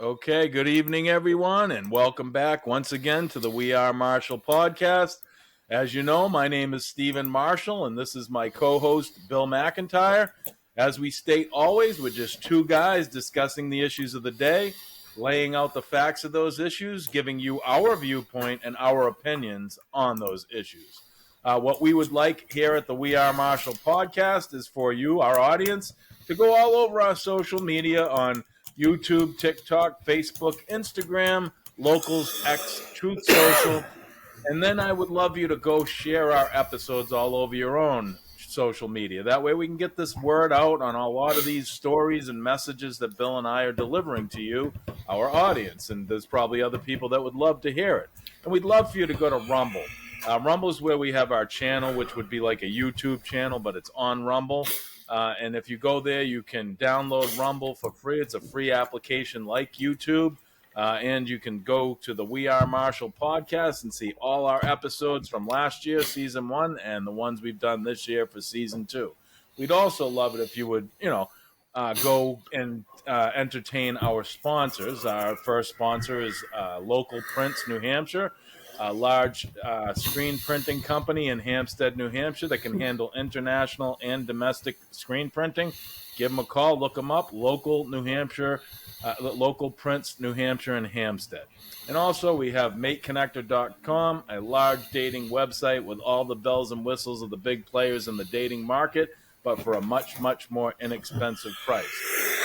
Okay, good evening, everyone, and welcome back once again to the We Are Marshall podcast. As you know, my name is Stephen Marshall, and this is my co-host, Bill McIntyre. As we state always, we're just two guys discussing the issues of the day, laying out the facts of those issues, giving you our viewpoint and our opinions on those issues. What we would like here at the We Are Marshall podcast is for you, our audience, to go all over our social media on YouTube, TikTok, Facebook, Instagram, Locals, X, Truth Social. And then I would love you to go share our episodes all over your own social media. That way we can get this word out on a lot of these stories and messages that Bill and I are delivering to you, our audience. And there's probably other people that would love to hear it. And we'd love for you to go to Rumble. Rumble is where we have our channel, which would be like a YouTube channel, but it's on Rumble. And if you go there, you can download Rumble for free. It's a free application like YouTube. And you can go to the We Are Marshall podcast and see all our episodes from last year, season 1, and the ones we've done this year for season 2. We'd also love it if you would, go and entertain our sponsors. Our first sponsor is Local Prints, New Hampshire, a large screen printing company in Hampstead, New Hampshire that can handle international and domestic screen printing. Give them a call, look them up, Local New Hampshire, Local Prints, New Hampshire, and Hampstead. And also we have MateConnector.com, a large dating website with all the bells and whistles of the big players in the dating market, but for a much, much more inexpensive price.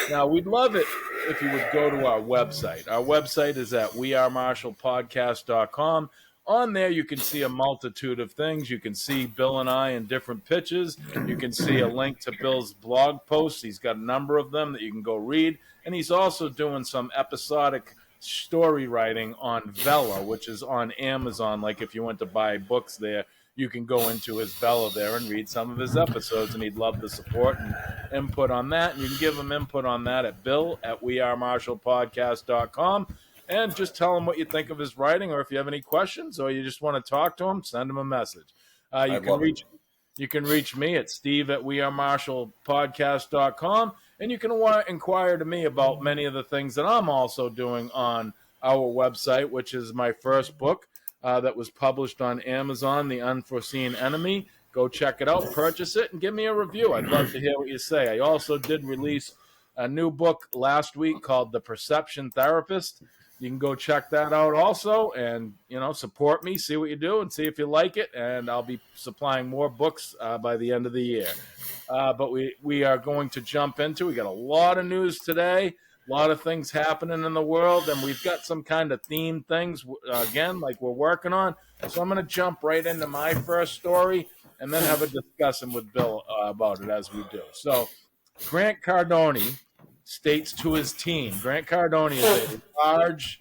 Now, we'd love it if you would go to our website. Our website is at wearemarshallpodcast.com. On there, you can see a multitude of things. You can see Bill and I in different pitches. You can see a link to Bill's blog posts. He's got a number of them that you can go read. And he's also doing some episodic story writing on Vella, which is on Amazon. Like if you went to buy books there, you can go into his Vella there and read some of his episodes, and he'd love the support and input on that. And you can give him input on that at bill@wearemarshallpodcast.com. And just tell him what you think of his writing, or if you have any questions, or you just want to talk to him, send him a message. You can reach me at steve@wearemarshallpodcast.com, and you can inquire to me about many of the things that I'm also doing on our website, which is my first book that was published on Amazon, The Unforeseen Enemy. Go check it out, purchase it, and give me a review. I'd love to hear what you say. I also did release a new book last week called The Perception Therapist. You can go check that out also and, support me, see what you do, and see if you like it. And I'll be supplying more books by the end of the year. But we are going to jump into, we got a lot of news today, a lot of things happening in the world, and we've got some kind of themed things, again, like we're working on. So I'm going to jump right into my first story and then have a discussion with Bill about it as we do. So Grant Cardone states to his team. Grant Cardone is a large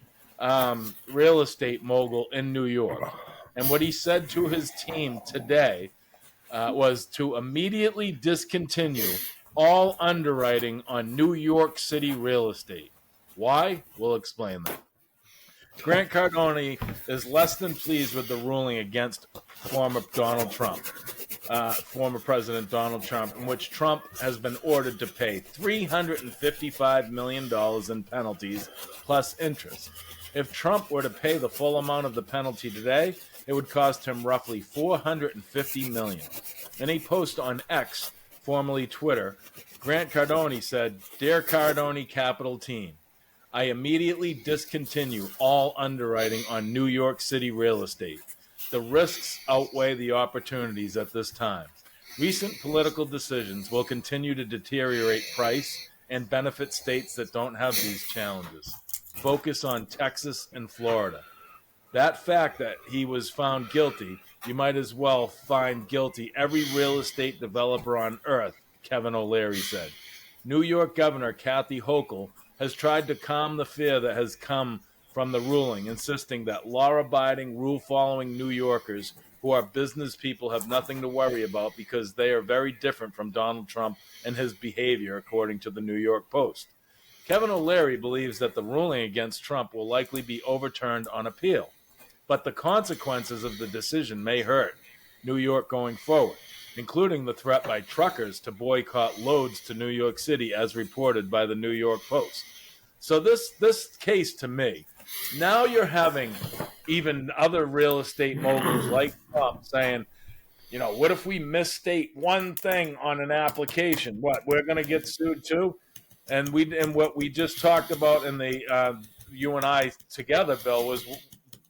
real estate mogul in New York. And what he said to his team today was to immediately discontinue all underwriting on New York City real estate. Why? We'll explain that. Grant Cardone is less than pleased with the ruling against former President Donald Trump, in which Trump has been ordered to pay $355 million in penalties plus interest. If Trump were to pay the full amount of the penalty today, it would cost him roughly $450 million. In a post on X, formerly Twitter, Grant Cardone said, "Dear Cardone Capital Team, I immediately discontinue all underwriting on New York City real estate. The risks outweigh the opportunities at this time. Recent political decisions will continue to deteriorate price and benefit states that don't have these challenges. Focus on Texas and Florida. That fact that he was found guilty, you might as well find guilty every real estate developer on earth," Kevin O'Leary said. New York Governor Kathy Hochul has tried to calm the fear that has come from the ruling, insisting that law-abiding, rule-following New Yorkers who are business people have nothing to worry about because they are very different from Donald Trump and his behavior, according to the New York Post. Kevin O'Leary believes that the ruling against Trump will likely be overturned on appeal, but the consequences of the decision may hurt New York going forward, including the threat by truckers to boycott loads to New York City, as reported by the New York Post. So this case to me, now you're having even other real estate moguls like Trump saying, what if we misstate one thing on an application? What, we're going to get sued too? And what we just talked about in the you and I together, Bill, was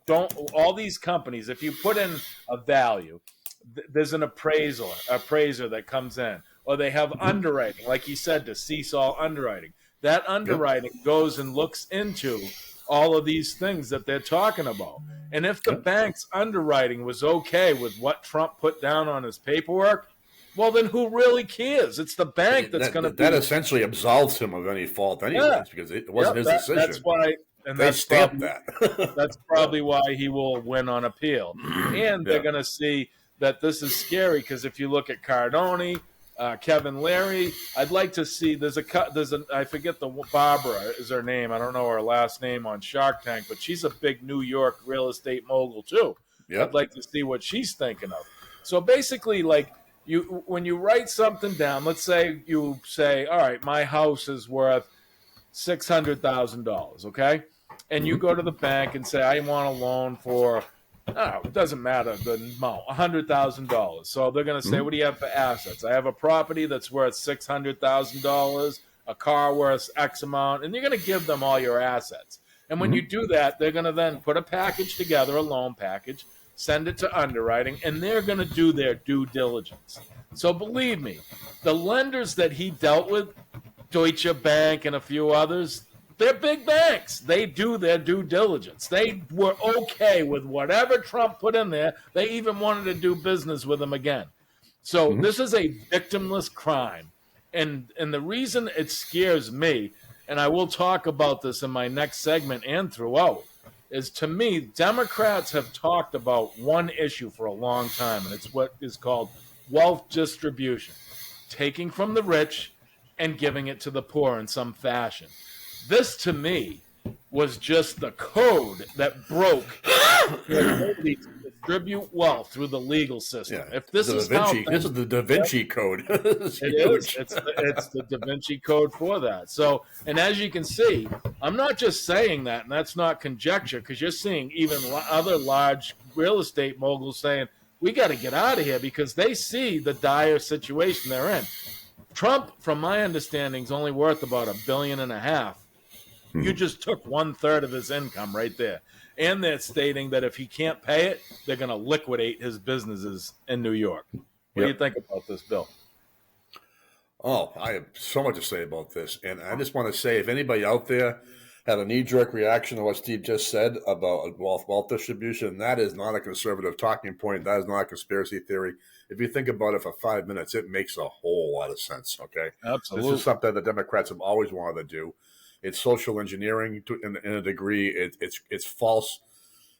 don't all these companies, if you put in a value, there's an appraiser that comes in, or they have underwriting, like you said, to Seesaw Underwriting. That underwriting goes and looks into all of these things that they're talking about. And if the bank's underwriting was okay with what Trump put down on his paperwork, well, then who really cares? It's the bank that's going to be... That essentially absolves him of any fault anyways, because it wasn't his decision. That's why... And they stamped that. That's probably why he will win on appeal. And they're going to see that this is scary, because if you look at Cardone, Kevin Leary, I'd like to see, I forget Barbara is her name. I don't know her last name on Shark Tank, but she's a big New York real estate mogul too. Yep. I'd like to see what she's thinking of. So basically, like, when you write something down, let's say you say, all right, my house is worth $600,000, okay? And you go to the bank and say, I want a loan for, it doesn't matter the amount, $100,000. So they're going to say, what do you have for assets? I have a property that's worth $600,000, a car worth X amount, and you're going to give them all your assets. And when you do that, they're going to then put a package together, a loan package, send it to underwriting, and they're going to do their due diligence. So believe me, the lenders that he dealt with, Deutsche Bank and a few others, they're big banks. They do their due diligence. They were okay with whatever Trump put in there. They even wanted to do business with him again. So this is a victimless crime. And the reason it scares me, and I will talk about this in my next segment and throughout, is, to me, Democrats have talked about one issue for a long time, and it's what is called wealth distribution, taking from the rich and giving it to the poor in some fashion. This, to me, was just the code that broke the ability to distribute wealth through the legal system. Yeah. If this is the Da Vinci Code. It's the Da Vinci Code for that. So, and as you can see, I'm not just saying that, and that's not conjecture, because you're seeing even other large real estate moguls saying, we got to get out of here, because they see the dire situation they're in. Trump, from my understanding, is only worth about $1.5 billion. You just took 1/3 of his income right there. And they're stating that if he can't pay it, they're going to liquidate his businesses in New York. What do you think about this, Bill? Oh, I have so much to say about this. And I just want to say, if anybody out there had a knee-jerk reaction to what Steve just said about wealth distribution, that is not a conservative talking point. That is not a conspiracy theory. If you think about it for 5 minutes, it makes a whole lot of sense, okay? Absolutely. This is something the Democrats have always wanted to do. It's social engineering in a degree. It's false.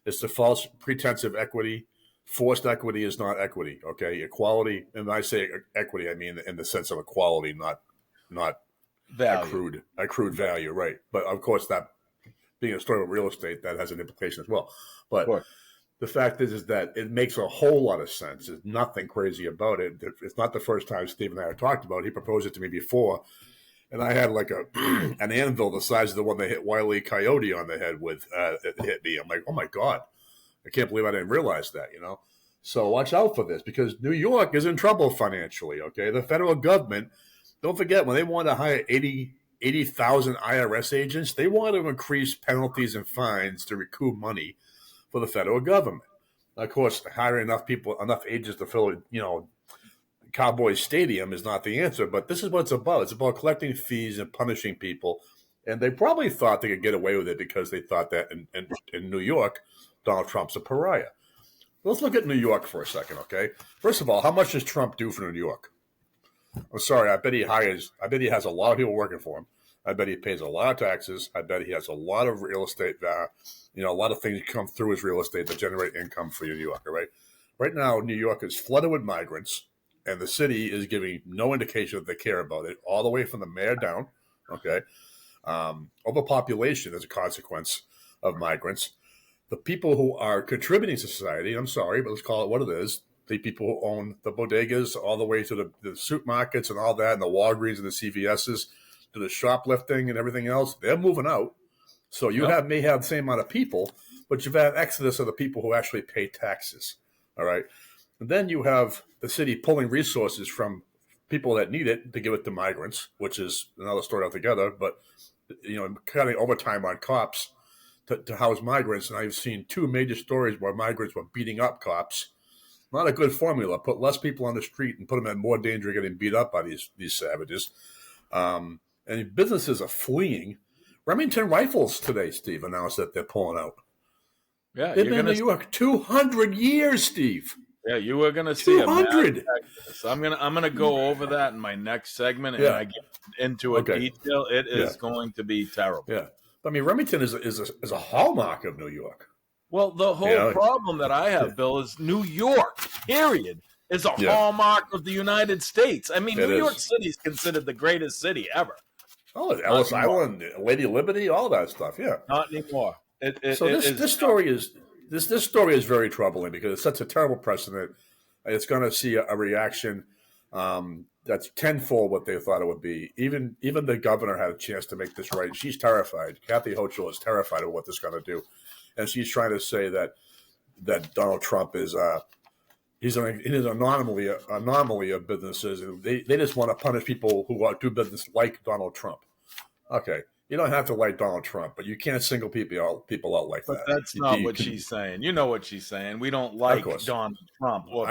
It's the false pretense of equity. Forced equity is not equity, okay? Equality, and when I say equity, I mean in the sense of equality, not value. accrued value, right? But of course, that being a story of real estate, that has an implication as well. But the fact is that it makes a whole lot of sense. There's nothing crazy about it. It's not the first time Steve and I have talked about it. He proposed it to me before, and I had like an anvil the size of the one they hit Wile E. Coyote on the head with. It hit me. I'm like, oh my God, I can't believe I didn't realize that, So watch out for this, because New York is in trouble financially, okay? The federal government, don't forget, when they want to hire 80,000 IRS agents, they want to increase penalties and fines to recoup money for the federal government. Of course, hiring enough agents to fill, Cowboys Stadium is not the answer, but this is what it's about. It's about collecting fees and punishing people. And they probably thought they could get away with it because they thought that in New York, Donald Trump's a pariah. Let's look at New York for a second, okay? First of all, how much does Trump do for New York? I'm sorry, I bet he has a lot of people working for him. I bet he pays a lot of taxes. I bet he has a lot of real estate, a lot of things come through his real estate that generate income for New York, all right? Right now, New York is flooded with migrants, and the city is giving no indication that they care about it, all the way from the mayor down, okay? Overpopulation is a consequence of migrants. The people who are contributing to society, I'm sorry, but let's call it what it is, the people who own the bodegas all the way to the supermarkets and all that, and the Walgreens and the CVSs, the shoplifting and everything else, they're moving out. So you may have the same amount of people, but you've had an exodus of the people who actually pay taxes. All right. And then you have the city pulling resources from people that need it to give it to migrants, which is another story altogether. But, cutting overtime on cops to house migrants. And I've seen 2 major stories where migrants were beating up cops. Not a good formula. Put less people on the street and put them in more danger of getting beat up by these savages. And businesses are fleeing. Remington Rifles today, Steve, announced that they're pulling out. Yeah, they've been in New York 200 years, Steve. Yeah, you were going to see 200. So I'm gonna go over that in my next segment, and I get into detail. It is going to be terrible. Yeah, I mean, Remington is a hallmark of New York. Well, the whole problem that I have, Bill, is New York, period, is a hallmark of the United States. I mean, New York City is considered the greatest city ever. Oh, Ellis Island, Lady Liberty, all that stuff. Yeah, not anymore. This story is very troubling because it sets a terrible precedent. It's going to see a reaction that's tenfold what they thought it would be. Even the governor had a chance to make this right. She's terrified. Kathy Hochul is terrified of what this is going to do, and she's trying to say that Donald Trump is he's an anomaly of businesses, and they just want to punish people who do business like Donald Trump. Okay. You don't have to like Donald Trump, but you can't single people out like that. But that's not what she's saying. You know what she's saying. We don't like Donald Trump or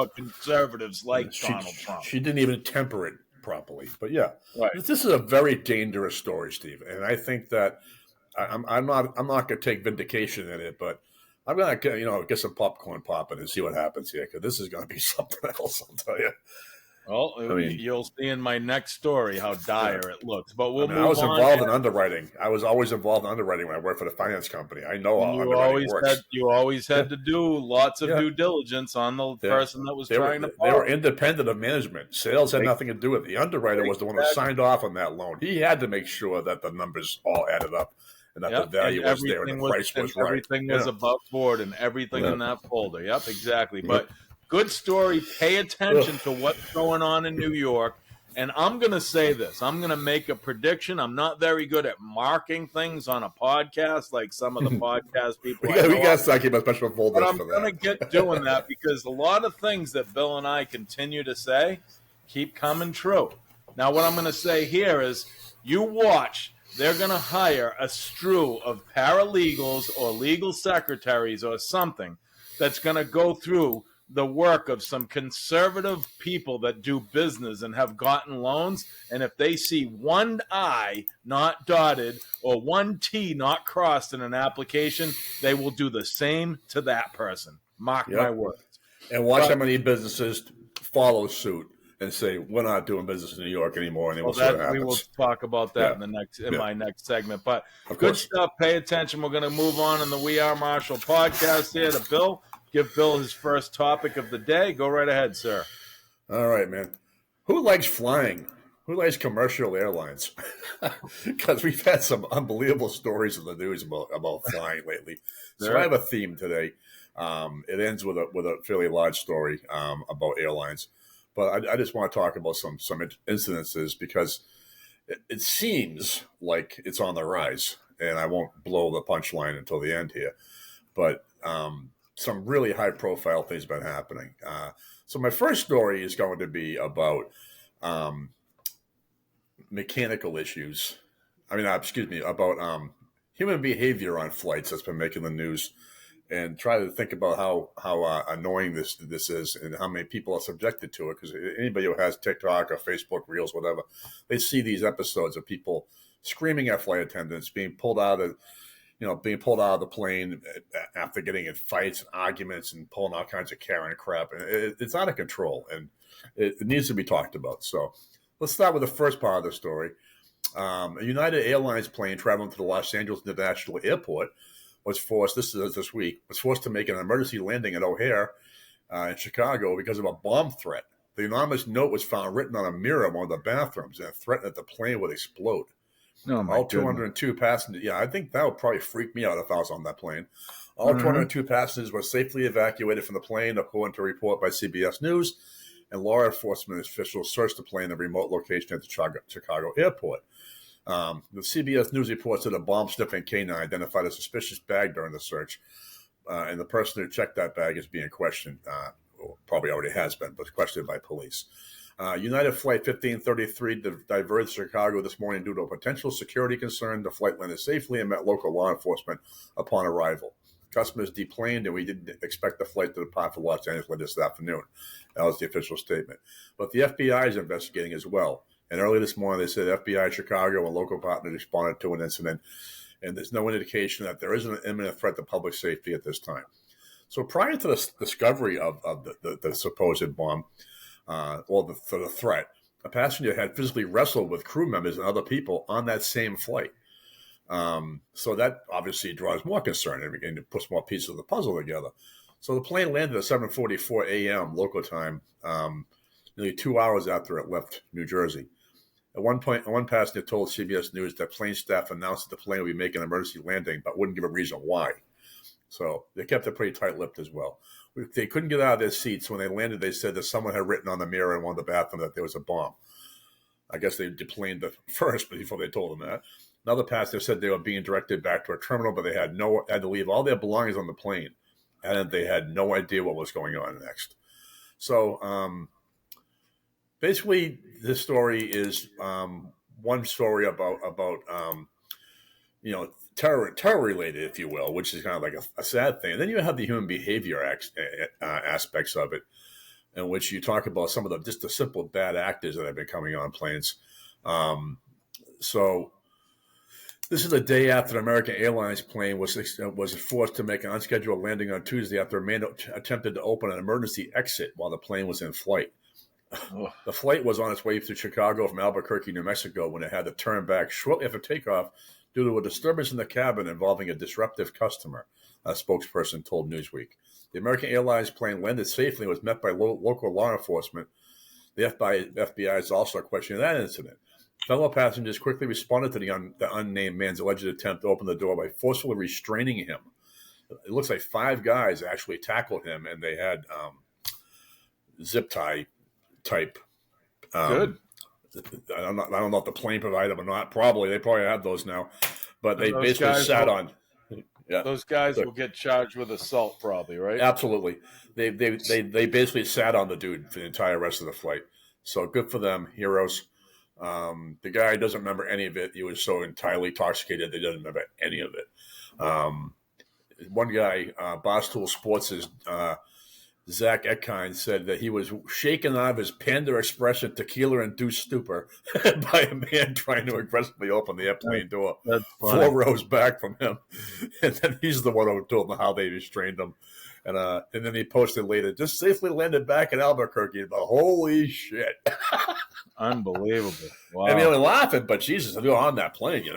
conservatives like Donald Trump. She didn't even temper it properly. But this is a very dangerous story, Steve. And I think that I'm not going to take vindication in it, but I'm going to get some popcorn popping and see what happens here, because this is going to be something else, I'll tell you. Well, you'll see in my next story how dire it looks. But I was involved in underwriting. I was always involved in underwriting when I worked for the finance company. I know how underwriting works. You always had to do lots of due diligence on the person that was trying to borrow. They were independent of management. Sales had nothing to do with it. The underwriter was the one who signed off on that loan. He had to make sure that the numbers all added up and that the value was there and the price was right. Everything was above board and everything in that folder. Yep, exactly. But good story. Pay attention to what's going on in New York. And I'm going to say this. I'm going to make a prediction. I'm not very good at marking things on a podcast like some of the podcast people. we got to start keeping a special folder. But I'm going to get doing that because a lot of things that Bill and I continue to say keep coming true. Now, what I'm going to say here is you watch. They're going to hire a strew of paralegals or legal secretaries or something that's going to go through the work of some conservative people that do business and have gotten loans. And if they see one I not dotted or one T not crossed in an application, they will do the same to that person. Mark my words. And watch how many businesses follow suit and say, we're not doing business in New York anymore. And we will talk about that in my next segment. But good stuff. Pay attention. We're going to move on in the We Are Marshall podcast here to Bill. Give Bill his first topic of the day. Go right ahead, sir. All right, man. Who likes flying? Who likes commercial airlines? Because we've had some unbelievable stories in the news about flying lately. So I have a theme today. It ends with a fairly large story about airlines. But I just want to talk about some incidences because it seems like it's on the rise. And I won't blow the punchline until the end here. But some really high-profile things have been happening. So my first story is going to be about mechanical issues. About human behavior on flights that's been making the news, and try to think about how annoying this is and how many people are subjected to it. Because anybody who has TikTok or Facebook Reels, whatever, they see these episodes of people screaming at flight attendants, being pulled out of the plane after getting in fights and arguments and pulling all kinds of Karen crap. And it's out of control, and it needs to be talked about. So let's start with the first part of the story. A United Airlines plane traveling to the Los Angeles International Airport was forced to make an emergency landing at O'Hare in Chicago because of a bomb threat. The anonymous note was found written on a mirror in one of the bathrooms and threatened that the plane would explode. All 202 passengers. Yeah, I think that would probably freak me out if I was on that plane. All 202 passengers were safely evacuated from the plane, according to a report by CBS News. and law enforcement officials searched the plane in a remote location at the Chicago airport. The CBS News reports that a bomb-sniffing canine identified a suspicious bag during the search, and the person who checked that bag is being questioned, probably already has been, but questioned by police. United Flight 1533 diverged Chicago this morning due to a potential security concern. The flight landed safely and met local law enforcement upon arrival. Customers deplaned, and we didn't expect the flight to depart for Los Angeles this afternoon. That was the official statement. But the FBI is investigating as well. And early this morning, they said FBI Chicago and local partners responded to an incident, and there's no indication that there is an imminent threat to public safety at this time. So prior to the discovery of the supposed bomb, for the threat, a passenger had physically wrestled with crew members and other people on that same flight. So that obviously draws more concern and it puts more pieces of the puzzle together. So the plane landed at 7:44 a.m. local time, nearly 2 hours after it left New Jersey. At one point, one passenger told CBS News that plane staff announced that the plane would be making an emergency landing, but wouldn't give a reason why. So they kept it pretty tight-lipped as well. They couldn't get out of their seats. When they landed, they said that someone had written on the mirror in one of the bathrooms that there was a bomb. I guess they deplaned first before they told them that. Another passenger said they were being directed back to a terminal, but they had to leave all their belongings on the plane, and they had no idea what was going on next. So basically, this story is one story about terror related, if you will, which is kind of like a sad thing. And then you have the human behavior aspects of it, in which you talk about some of just the simple bad actors that have been coming on planes. So this is a day after the American Airlines plane was forced to make an unscheduled landing on Tuesday after a man attempted to open an emergency exit while the plane was in flight. Oh. The flight was on its way to Chicago from Albuquerque, New Mexico, when it had to turn back shortly after takeoff due to a disturbance in the cabin involving a disruptive customer, a spokesperson told Newsweek. The American Airlines plane landed safely and was met by local law enforcement. The FBI is also questioning that incident. Fellow passengers quickly responded to the unnamed man's alleged attempt to open the door by forcefully restraining him. It looks like 5 guys actually tackled him, and they had zip tie type. Good. I don't know if the plane provided them or not. They probably have those now, but they basically sat on. Yeah, those guys will get charged with assault, probably, right? Absolutely. They basically sat on the dude for the entire rest of the flight. So good for them, heroes. The guy doesn't remember any of it. He was so entirely intoxicated that he doesn't remember any of it. One guy, Barstool Sports' Zach Eckine said that he was shaken out of his Panda Express and tequila-induced stupor by a man trying to aggressively open the airplane door 4 rows back from him. And then he's the one who told them how they restrained him. And then he posted later, just safely landed back in Albuquerque. But holy shit. Unbelievable. Wow. I mean, they're laughing, but Jesus, they're on that plane,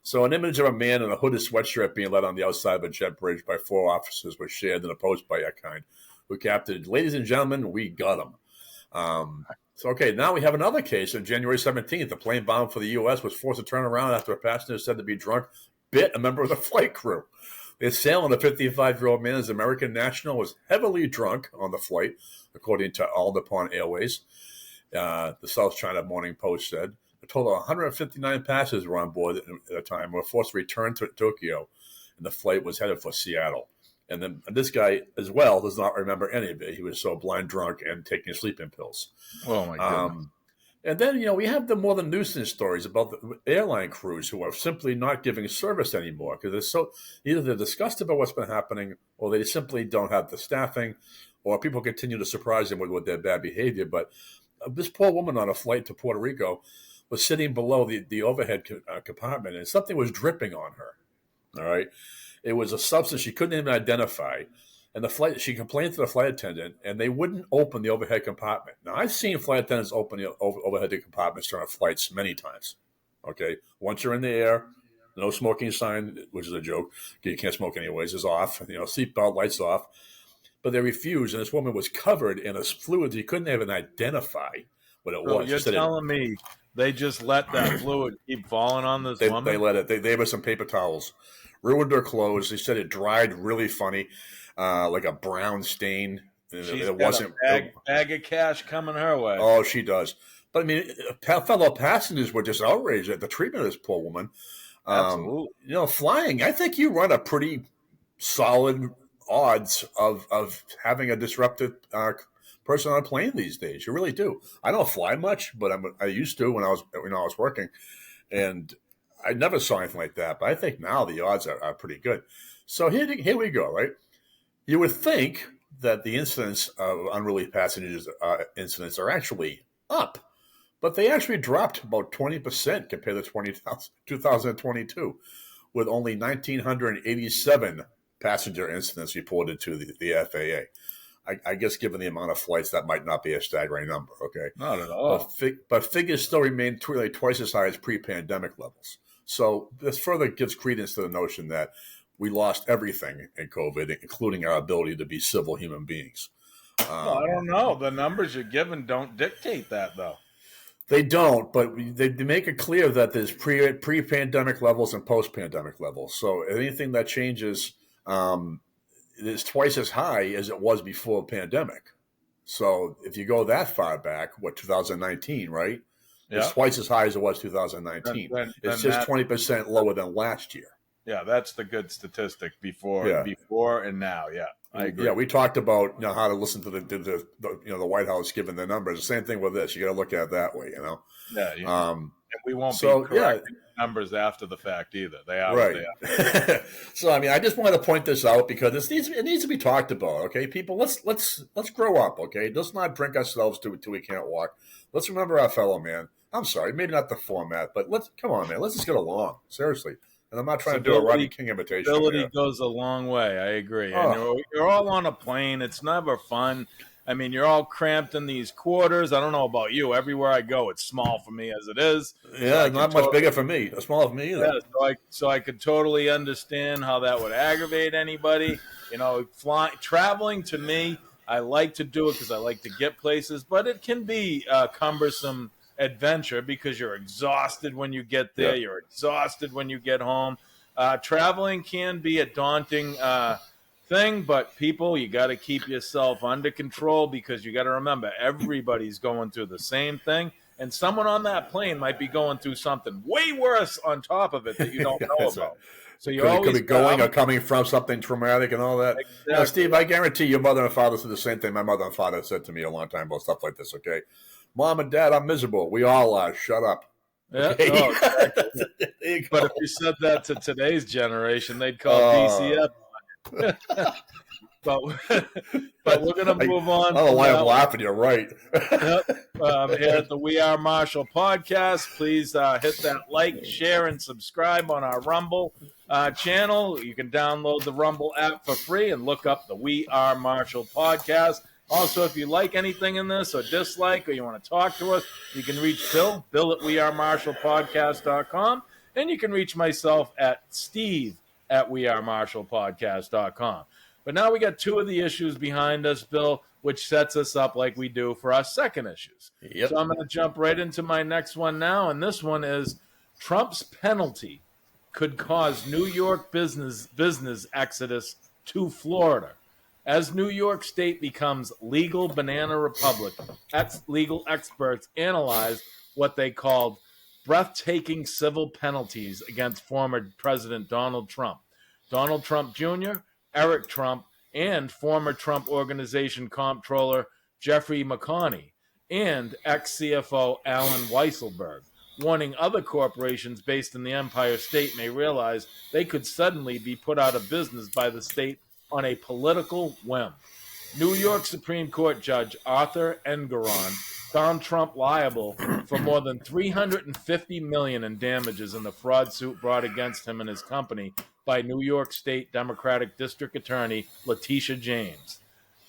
So an image of a man in a hooded sweatshirt being led on the outside of a jet bridge by 4 officers was shared in a post by Eckine, who captioned, "Ladies and gentlemen, we got him." Okay, now we have another case. On January 17th, a plane bound for the U.S. was forced to turn around after a passenger said to be drunk bit a member of the flight crew. The assailant, a 55-year-old man, is American national, was heavily drunk on the flight, according to All Nippon Airways. The South China Morning Post said. A total of 159 passengers were on board at the time and were forced to return to Tokyo, and the flight was headed for Seattle. And then this guy, as well, does not remember any of it. He was so blind drunk and taking sleeping pills. Oh, my goodness. And then, we have the more than nuisance stories about the airline crews who are simply not giving service anymore because either they're disgusted about what's been happening or they simply don't have the staffing or people continue to surprise them with their bad behavior. But this poor woman on a flight to Puerto Rico was sitting below the overhead compartment and something was dripping on her. All right. It was a substance she couldn't even identify. And she complained to the flight attendant, and they wouldn't open the overhead compartment. Now, I've seen flight attendants open the overhead compartments during flights many times. Okay? Once you're in the air, no smoking sign, which is a joke. You can't smoke anyways, is off. Seatbelt lights off. But they refused, and this woman was covered in a fluid you couldn't even identify what it was. You're telling me they just let that fluid keep falling on this woman? They let it. They gave her some paper towels. Ruined her clothes. They said it dried really funny, like a brown stain She's it got wasn't a bag of cash coming her way. Oh, she does. But I mean, fellow passengers were just outraged at the treatment of this poor woman. Absolutely. Flying, I think you run a pretty solid odds of having a disrupted person on a plane these days. You really do. I don't fly much, but I used to when I was working, and I never saw anything like that. But I think now the odds are pretty good. So here we go, right? You would think that the incidence of unruly passengers incidents are actually up, but they actually dropped about 20% compared to 2022, with only 1,987 passenger incidents reported to the FAA. I guess given the amount of flights, that might not be a staggering number, okay? Not at all. But figures still remain twice as high as pre-pandemic levels. So this further gives credence to the notion that we lost everything in COVID, including our ability to be civil human beings. Well, I don't know. The numbers you're given don't dictate that, though. They don't, but they make it clear that there's pre-pandemic levels and post-pandemic levels. So anything that changes is twice as high as it was before the pandemic. So if you go that far back, 2019, right? Yeah. It's twice as high as it was 2019. It's just 20% lower than last year. Yeah, that's the good statistic before and now. Yeah, I agree. Yeah, we talked about how to listen to the White House giving the numbers. The same thing with this. You got to look at it that way. Yeah. And we won't be correcting numbers after the fact either. They are right. What they are. So I mean, I just wanted to point this out because it needs to be talked about. Okay, people, let's grow up. Okay, let's not drink ourselves till we can't walk. Let's remember our fellow man. I'm sorry, maybe not the format, but come on, man. Let's just get along. Seriously. And I'm not trying to do a Rodney King imitation. Civility goes a long way. I agree. Oh. And you're all on a plane. It's never fun. I mean, you're all cramped in these quarters. I don't know about you. Everywhere I go, it's small for me as it is. Yeah, so not much bigger for me. It's small for me either. Yeah, so I could totally understand how that would aggravate anybody. Traveling to me, I like to do it because I like to get places, but it can be cumbersome adventure because you're exhausted when you get there. Yep. You're exhausted when you get home. Traveling can be a daunting thing, but people, you got to keep yourself under control because you got to remember everybody's going through the same thing, and someone on that plane might be going through something way worse on top of it that you don't know about. So you could be going or coming from something traumatic and all that. Exactly. Steve, I guarantee your mother and father said the same thing my mother and father said to me a long time about stuff like this. Okay. Mom and Dad, I'm miserable. We all are. Shut up. Yeah. Okay? Exactly. But if you said that to today's generation, they'd call DCF. but we're going to move on. I don't know why I'm laughing. You're right. Here at the We Are Marshall podcast, please hit that like, share, and subscribe on our Rumble channel. You can download the Rumble app for free and look up the We Are Marshall podcast. Also, if you like anything in this or dislike or you want to talk to us, you can reach Bill at wearemarshallpodcast.com, and you can reach myself at steve@wearemarshallpodcast.com. But now we got two of the issues behind us, Bill, which sets us up like we do for our second issues. Yep. So I'm going to jump right into my next one now, and this one is Trump's penalty could cause New York business exodus to Florida. As New York State becomes legal banana republic, legal experts analyzed what they called breathtaking civil penalties against former President Donald Trump Jr., Eric Trump, and former Trump Organization comptroller Jeffrey McConney, and ex-CFO Alan Weisselberg, warning other corporations based in the Empire State may realize they could suddenly be put out of business by the state on a political whim. New York Supreme Court Judge Arthur Engoron found Trump liable for more than $350 million in damages in the fraud suit brought against him and his company by New York State Democratic District Attorney Letitia James.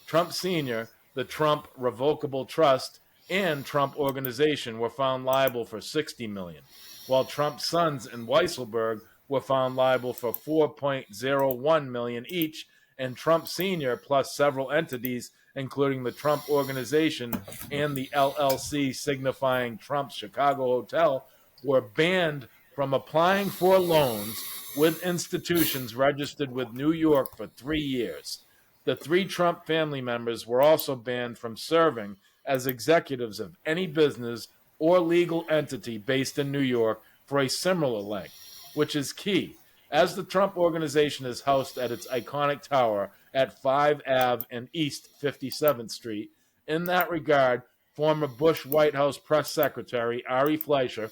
Trump Sr., the Trump Revocable Trust, and Trump Organization were found liable for $60 million, while Trump's sons and Weisselberg were found liable for $4.01 million each, and Trump Sr. plus several entities, including the Trump Organization and the LLC signifying Trump's Chicago Hotel, were banned from applying for loans with institutions registered with New York for 3 years. The 3 Trump family members were also banned from serving as executives of any business or legal entity based in New York for a similar length, which is key, as the Trump organization is housed at its iconic tower at 5 Ave and East 57th Street. In that regard, former Bush White House press secretary Ari Fleischer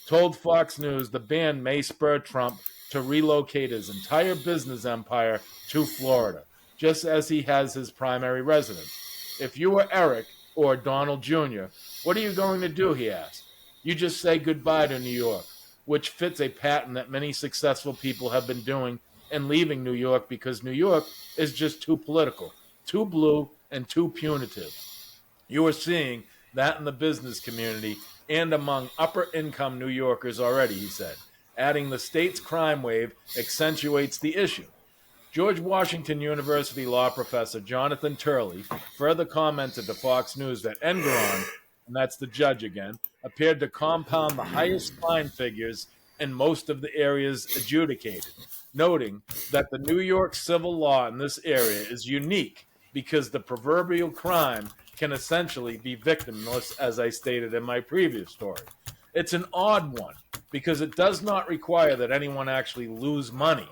told Fox News the ban may spur Trump to relocate his entire business empire to Florida, just as he has his primary residence. If you were Eric or Donald Jr., what are you going to do, he asked. You just say goodbye to New York, which fits a pattern that many successful people have been doing and leaving New York because New York is just too political, too blue, and too punitive. You are seeing that in the business community and among upper-income New Yorkers already, he said, adding the state's crime wave accentuates the issue. George Washington University law professor Jonathan Turley further commented to Fox News that Engoron, and that's the judge again, appeared to compound the highest fine figures in most of the areas adjudicated, noting that the New York civil law in this area is unique because the proverbial crime can essentially be victimless, as I stated in my previous story. It's an odd one because it does not require that anyone actually lose money.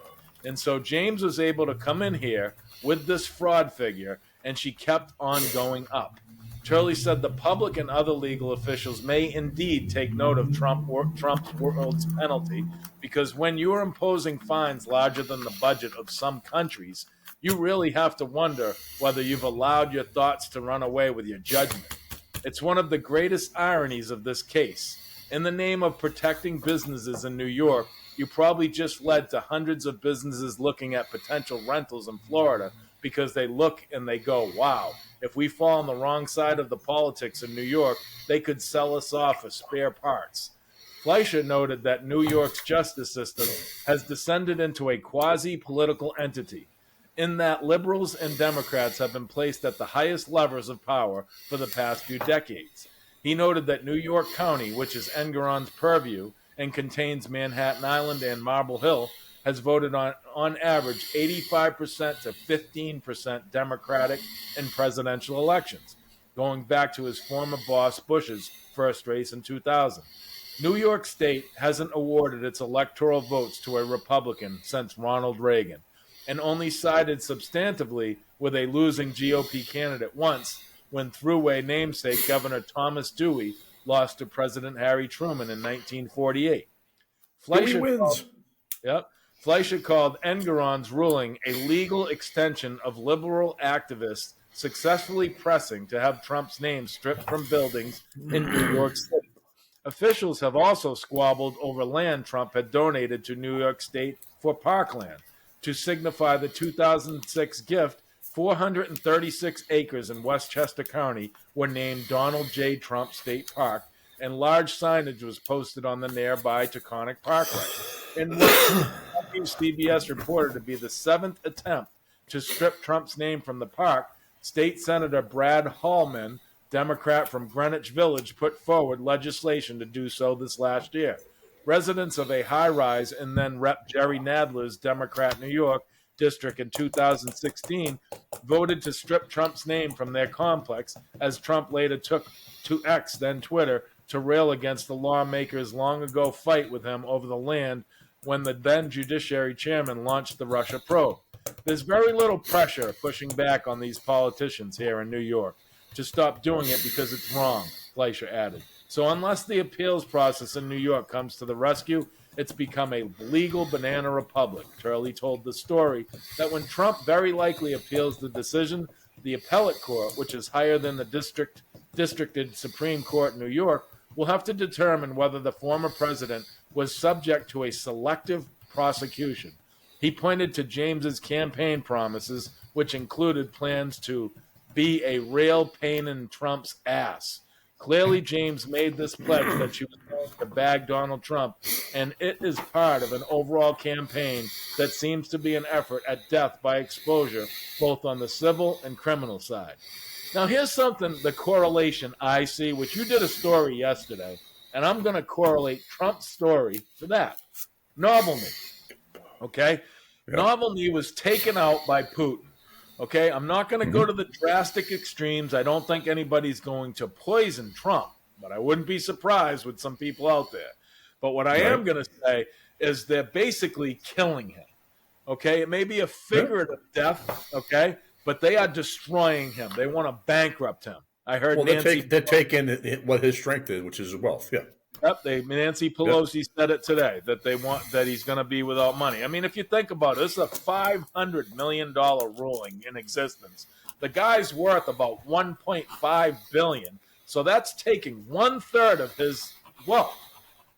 And so James was able to come in here with this fraud figure, and she kept on going up. Turley said the public and other legal officials may indeed take note of Trump's world's penalty, because when you are imposing fines larger than the budget of some countries, you really have to wonder whether you've allowed your thoughts to run away with your judgment. It's one of the greatest ironies of this case. In the name of protecting businesses in New York, you probably just led to hundreds of businesses looking at potential rentals in Florida because they look and they go, wow, if we fall on the wrong side of the politics in New York, they could sell us off for spare parts. Fleischer noted that New York's justice system has descended into a quasi-political entity, in that liberals and Democrats have been placed at the highest levers of power for the past few decades. He noted that New York County, which is Engoron's purview and contains Manhattan Island and Marble Hill, has voted on average 85% to 15% Democratic in presidential elections, going back to his former boss Bush's first race in 2000. New York State hasn't awarded its electoral votes to a Republican since Ronald Reagan, and only sided substantively with a losing GOP candidate once, when Thruway namesake Governor Thomas Dewey lost to President Harry Truman in 1948. Fleischer called Engoron's ruling a legal extension of liberal activists successfully pressing to have Trump's name stripped from buildings in New York City. Officials have also squabbled over land Trump had donated to New York State for parkland. To signify the 2006 gift, 436 acres in Westchester County were named Donald J. Trump State Park, and large signage was posted on the nearby Taconic Parkway. In what CBS reported to be the 7th attempt to strip Trump's name from the park, State Senator Brad Hallman, Democrat from Greenwich Village, put forward legislation to do so this last year. Residents of a high-rise and then Rep. Jerry Nadler's Democrat New York district in 2016 voted to strip Trump's name from their complex, as Trump later took to X, then Twitter, to rail against the lawmakers' long-ago fight with him over the land when the then Judiciary Chairman launched the Russia probe. There's very little pressure pushing back on these politicians here in New York to stop doing it because it's wrong, Fleischer added. So unless the appeals process in New York comes to the rescue, it's become a legal banana republic. Turley told the story that when Trump very likely appeals the decision, the appellate court, which is higher than the districted Supreme Court in New York, will have to determine whether the former president was subject to a selective prosecution. He pointed to James's campaign promises, which included plans to be a real pain in Trump's ass. Clearly, James made this pledge that she was going to bag Donald Trump, and it is part of an overall campaign that seems to be an effort at death by exposure, both on the civil and criminal side. Now, here's something, the correlation I see, which you did a story yesterday, and I'm going to correlate Trump's story to that. Navalny, okay? Yep. Navalny was taken out by Putin. Okay, I'm not going to go to the drastic extremes. I don't think anybody's going to poison Trump, but I wouldn't be surprised with some people out there. But what I am going to say is they're basically killing him. Okay, it may be a figurative death, okay, but they are destroying him. They want to bankrupt him. I heard they're taking what his strength is, which is his wealth. Yeah. Yep, Nancy Pelosi said it today that they want that he's going to be without money. I mean, if you think about it, this is a $500 million ruling in existence. The guy's worth about $1.5 billion, so that's taking 1/3 of his wealth.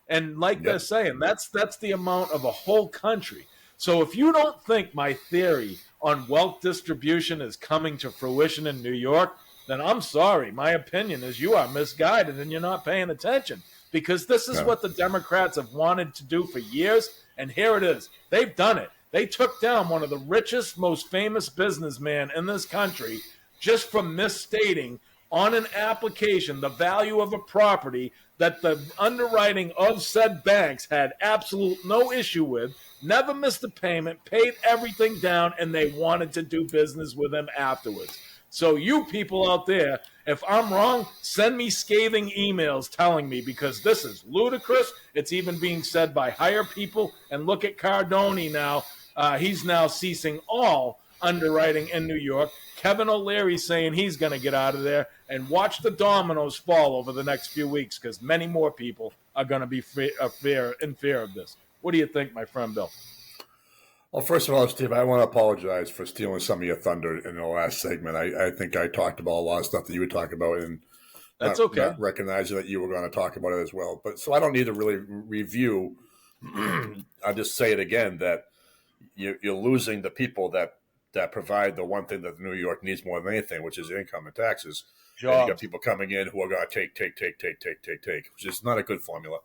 And like they're saying, that's the amount of a whole country. So if you don't think my theory on wealth distribution is coming to fruition in New York, then I'm sorry. My opinion is you are misguided and you're not paying attention. Because this is what the Democrats have wanted to do for years, and here it is. They've done it. They took down one of the richest, most famous businessmen in this country just from misstating on an application the value of a property that the underwriting of said banks had absolute no issue with, never missed a payment, paid everything down, and they wanted to do business with him afterwards. So you people out there, if I'm wrong, send me scathing emails telling me, because this is ludicrous. It's even being said by higher people. And look at Cardone now. He's now ceasing all underwriting in New York. Kevin O'Leary's saying he's going to get out of there. And watch the dominoes fall over the next few weeks, because many more people are going to be in fear of this. What do you think, my friend Bill? Well, first of all, Steve, I want to apologize for stealing some of your thunder in the last segment. I think I talked about a lot of stuff that you would talk about, and that's okay. Not recognizing that you were going to talk about it as well. But so I don't need to really review. I'll just say it again that you're losing the people that provide the one thing that New York needs more than anything, which is income and taxes. And you got people coming in who are going to take, which is not a good formula,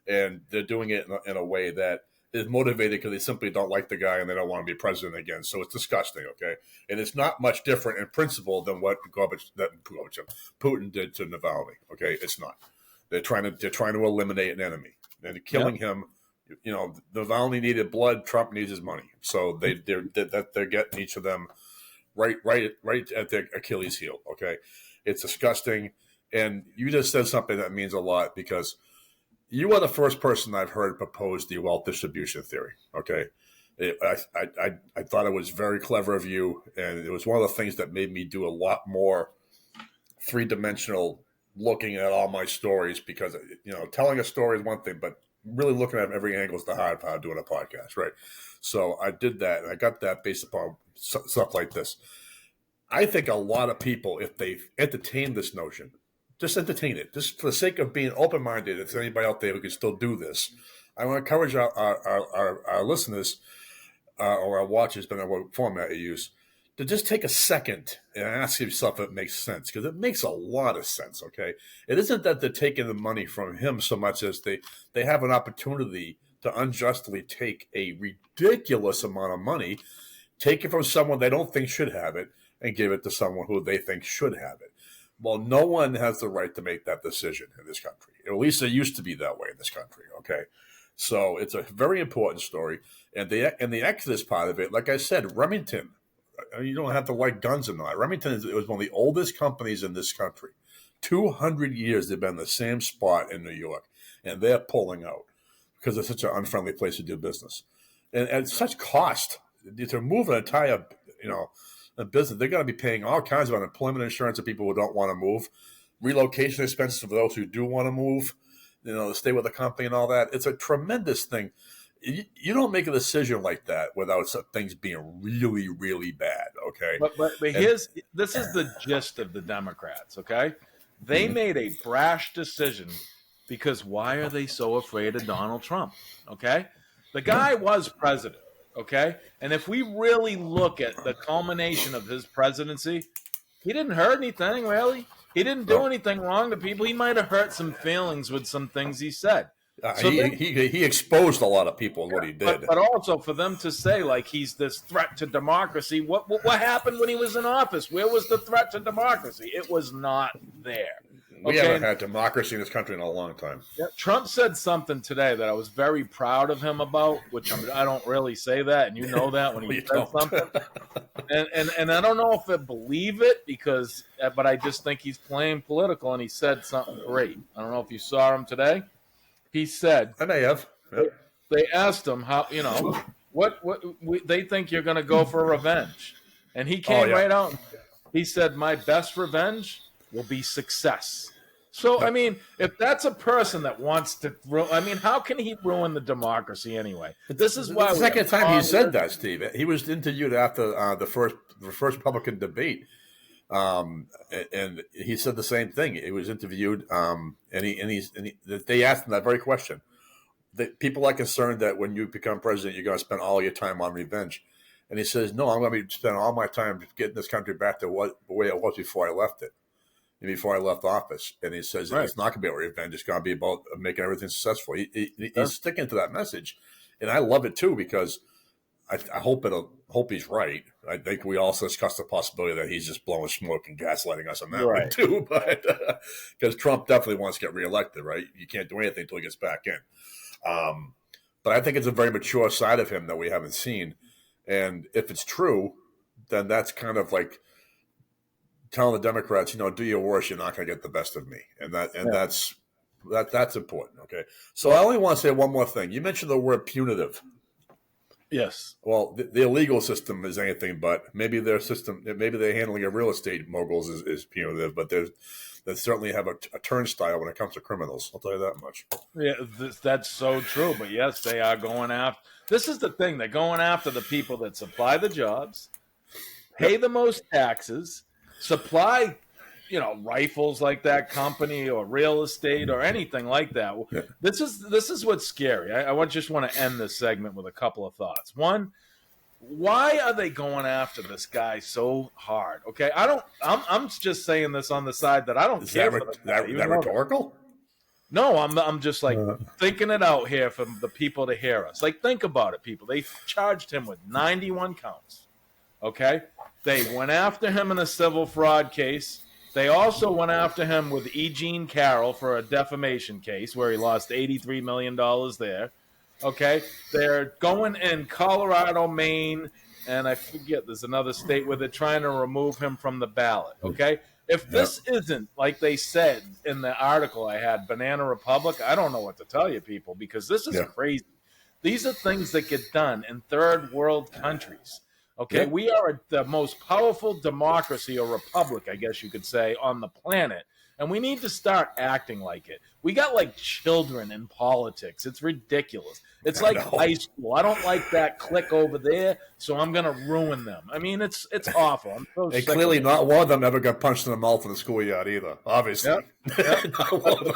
and they're doing it in a way that is motivated because they simply don't like the guy and they don't want to be president again. So it's disgusting, okay? And it's not much different in principle than what Putin did to Navalny, okay? It's not. They're trying to eliminate an enemy and killing him. You know, Navalny needed blood. Trump needs his money. So they're getting each of them right at their Achilles heel, okay? It's disgusting. And you just said something that means a lot, because you are the first person I've heard propose the wealth distribution theory, okay? I thought it was very clever of you, and it was one of the things that made me do a lot more three-dimensional looking at all my stories, because, you know, telling a story is one thing, but really looking at every angle is the hard part of doing a podcast, right? So I did that, and I got that based upon stuff like this. I think a lot of people, if they entertain this notion, just entertain it, just for the sake of being open-minded. If there's anybody out there who can still do this, I want to encourage our listeners or our watchers, depending on what format you use, to just take a second and ask yourself if it makes sense, because it makes a lot of sense, okay? It isn't that they're taking the money from him so much as they have an opportunity to unjustly take a ridiculous amount of money, take it from someone they don't think should have it, and give it to someone who they think should have it. Well, no one has the right to make that decision in this country. At least it used to be that way in this country, okay? So it's a very important story. And the Exodus part of it, like I said, Remington, you don't have to like guns or not. Remington was one of the oldest companies in this country. 200 years they've been in the same spot in New York, and they're pulling out because it's such an unfriendly place to do business. And such cost to move an entire, a business. They're going to be paying all kinds of unemployment insurance to people who don't want to move, relocation expenses for those who do want to move, to stay with the company and all that. It's a tremendous thing. You don't make a decision like that without things being really, really bad, okay? But this is the gist of the Democrats, okay? They made a brash decision because why are they so afraid of Donald Trump, okay? The guy was president. Okay, and if we really look at the culmination of his presidency, he didn't hurt anything, really. He didn't do anything wrong to people. He might have hurt some feelings with some things he said. So he exposed a lot of people in what he did. But also for them to say, like, he's this threat to democracy, what happened when he was in office? Where was the threat to democracy? It was not there. We haven't had democracy in this country in a long time. Yeah, Trump said something today that I was very proud of him about, which I don't really say that, and you know that when he says something. And I don't know if I believe it but I just think he's playing political, and he said something great. I don't know if you saw him today. He said, I may have. Yep. They asked him how, they think you're going to go for revenge. And he came right out and he said, my best revenge will be success. So, I mean, if that's a person that wants to, how can he ruin the democracy anyway? This is why the second time he said that, Steve. He was interviewed after the first Republican debate, and he said the same thing. He was interviewed, and they asked him that very question. People are concerned that when you become president, you're going to spend all your time on revenge, and he says, "No, I'm going to spend all my time getting this country back to the way it was before I left it." Before I left office. And he says it's not going to be about revenge. It's going to be about making everything successful. He's sticking to that message. And I love it too, because I hope he's right. I think we also discussed the possibility that he's just blowing smoke and gaslighting us on that one too. But because Trump definitely wants to get reelected, right? You can't do anything until he gets back in. But I think it's a very mature side of him that we haven't seen. And if it's true, then that's kind of like telling the Democrats, do your worst, you're not going to get the best of me. And that's important. Okay. So I only want to say one more thing. You mentioned the word punitive. Yes. Well, their legal system is anything but. Maybe their handling of real estate moguls is punitive, but they certainly have a turnstile when it comes to criminals. I'll tell you that much. Yeah, that's so true. But yes, they are going after. This is the thing. They're going after the people that supply the jobs, pay the most taxes, supply, rifles like that company or real estate or anything like that. Yeah. This is what's scary. I just want to end this segment with a couple of thoughts. One, why are they going after this guy so hard? Okay, I'm just saying this on the side that I don't care. Is that rhetorical? No, I'm just like thinking it out here for the people to hear us. Like, think about it, people. They charged him with 91 counts. Okay? They went after him in a civil fraud case. They also went after him with E. Jean Carroll for a defamation case where he lost $83 million there. Okay? They're going in Colorado, Maine, and I forget, there's another state where they're trying to remove him from the ballot. Okay? If this isn't, like they said in the article I had, Banana Republic, I don't know what to tell you, people, because this is crazy. These are things that get done in third world countries. Okay, we are the most powerful democracy or republic, I guess you could say, on the planet, and we need to start acting like it. We got like children in politics. It's ridiculous. It's like high school. I don't like that clique over there, so I'm going to ruin them. I mean, it's awful. I'm so and clearly not one of them ever got punched in the mouth in the schoolyard either, obviously. Not one of them,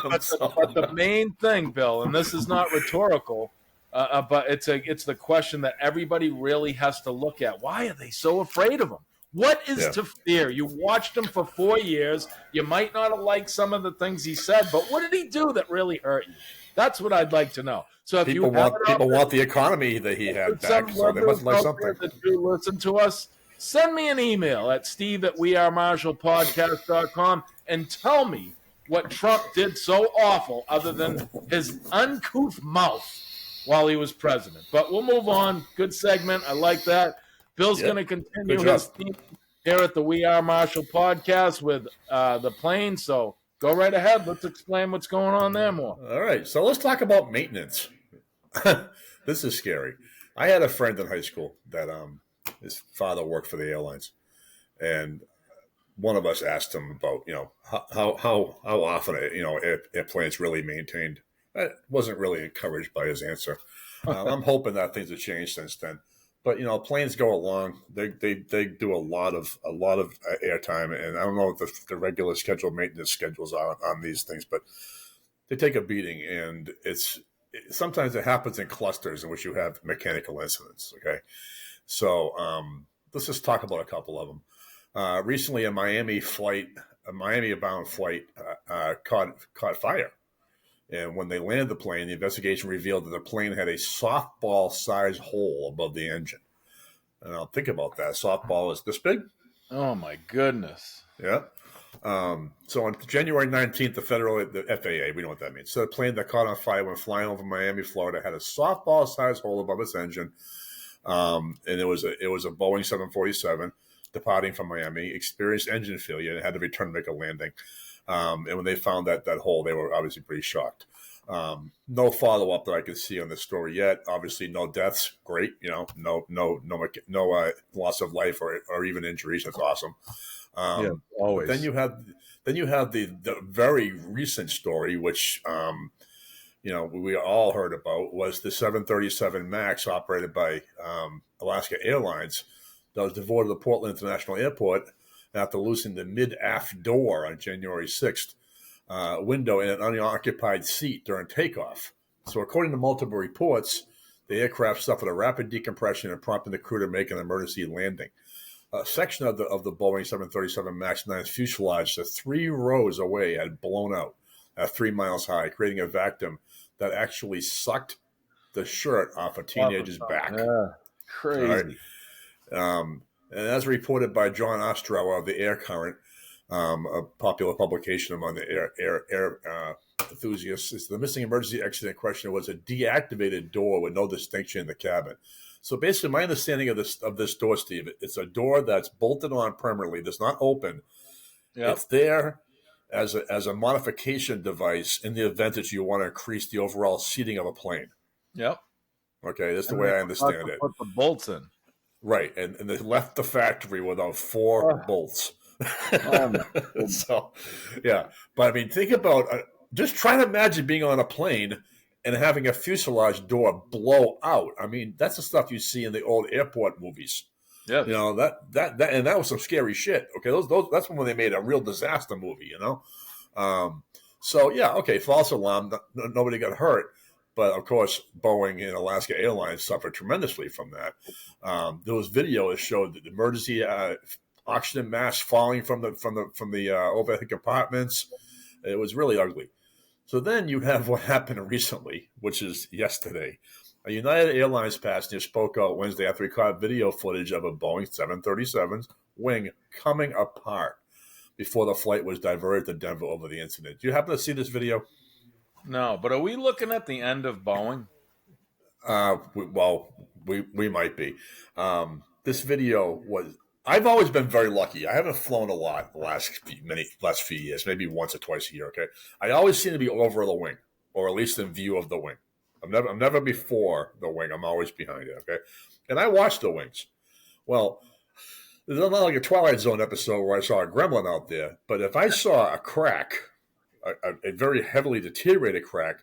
but the main thing, Bill, and this is not rhetorical, but it's the question that everybody really has to look at. Why are they so afraid of him? What is to fear? You watched him for 4 years. You might not have liked some of the things he said, but what did he do that really hurt you? That's what I'd like to know. So if people want the economy that he had back, so they must like something. That do listen to us, send me an email at steve@wearemarshallpodcast.com and tell me what Trump did so awful other than his uncouth mouth while he was president. But we'll move on. Good segment. I like that. Bill's going to continue his theme here at the We Are Marshall podcast with the plane. So go right ahead. Let's explain what's going on there more. All right. So let's talk about maintenance. This is scary. I had a friend in high school that his father worked for the airlines. And one of us asked him about, how often, airplanes really maintained. I wasn't really encouraged by his answer. I'm hoping that things have changed since then. But planes go along. They do a lot of airtime, and I don't know what the regular scheduled maintenance schedules are on these things, but they take a beating, and sometimes it happens in clusters in which you have mechanical incidents. Okay, so let's just talk about a couple of them. Recently, a Miami-bound flight caught fire. And when they landed the plane, the investigation revealed that the plane had a softball-sized hole above the engine. And I'll think about that. A softball is this big. Oh, my goodness. Yeah. So on January 19th, the FAA, we know what that means. So the plane that caught on fire when flying over Miami, Florida, had a softball-sized hole above its engine, and it was a Boeing 747 departing from Miami. Experienced engine failure and had to return to make a landing. And when they found that hole, they were obviously pretty shocked. No follow-up that I can see on this story yet. Obviously, no deaths. Great. No loss of life or even injuries. That's awesome. Always. Then you have the very recent story, which we all heard about, was the 737 MAX operated by Alaska Airlines that was devoted to the Portland International Airport after losing the mid-aft door on January 6th. Window in an unoccupied seat during takeoff. So according to multiple reports, the aircraft suffered a rapid decompression and prompted the crew to make an emergency landing. A section of the Boeing 737 MAX 9 fuselage just 3 rows away had blown out at 3 miles high, creating a vacuum that actually sucked the shirt off a teenager's back. Yeah, crazy. Right? And as reported by John Ostrower of the Air Current, a popular publication among the air enthusiasts, the missing emergency exit in question was a deactivated door with no distinction in the cabin. So basically, my understanding of this door, Steve, it's a door that's bolted on permanently, does not open. Yep. It's there as a modification device in the event that you want to increase the overall seating of a plane. Yep. Okay, that's the way I understand it. Put the bolts in. Right, and they left the factory without 4 bolts. So, yeah. But I mean, think about just try to imagine being on a plane and having a fuselage door blow out. I mean, that's the stuff you see in the old airport movies. Yeah. That was some scary shit. Okay, those that's when they made a real disaster movie. So yeah, okay, false alarm. Nobody got hurt. But of course, Boeing and Alaska Airlines suffered tremendously from that. There was video that showed the emergency oxygen mask falling from the overhead compartments. It was really ugly. So then you have what happened recently, which is yesterday. A United Airlines passenger spoke out Wednesday after he caught video footage of a Boeing 737's wing coming apart before the flight was diverted to Denver over the incident. Do you happen to see this video? No, but are we looking at the end of Boeing? We might be. This video was. I've always been very lucky. I haven't flown a lot the last few years, maybe once or twice a year. Okay, I always seem to be over the wing, or at least in view of the wing. I'm never before the wing. I'm always behind it. Okay, and I watch the wings. Well, there's not like a Twilight Zone episode where I saw a gremlin out there, but if I saw a crack, a very heavily deteriorated crack,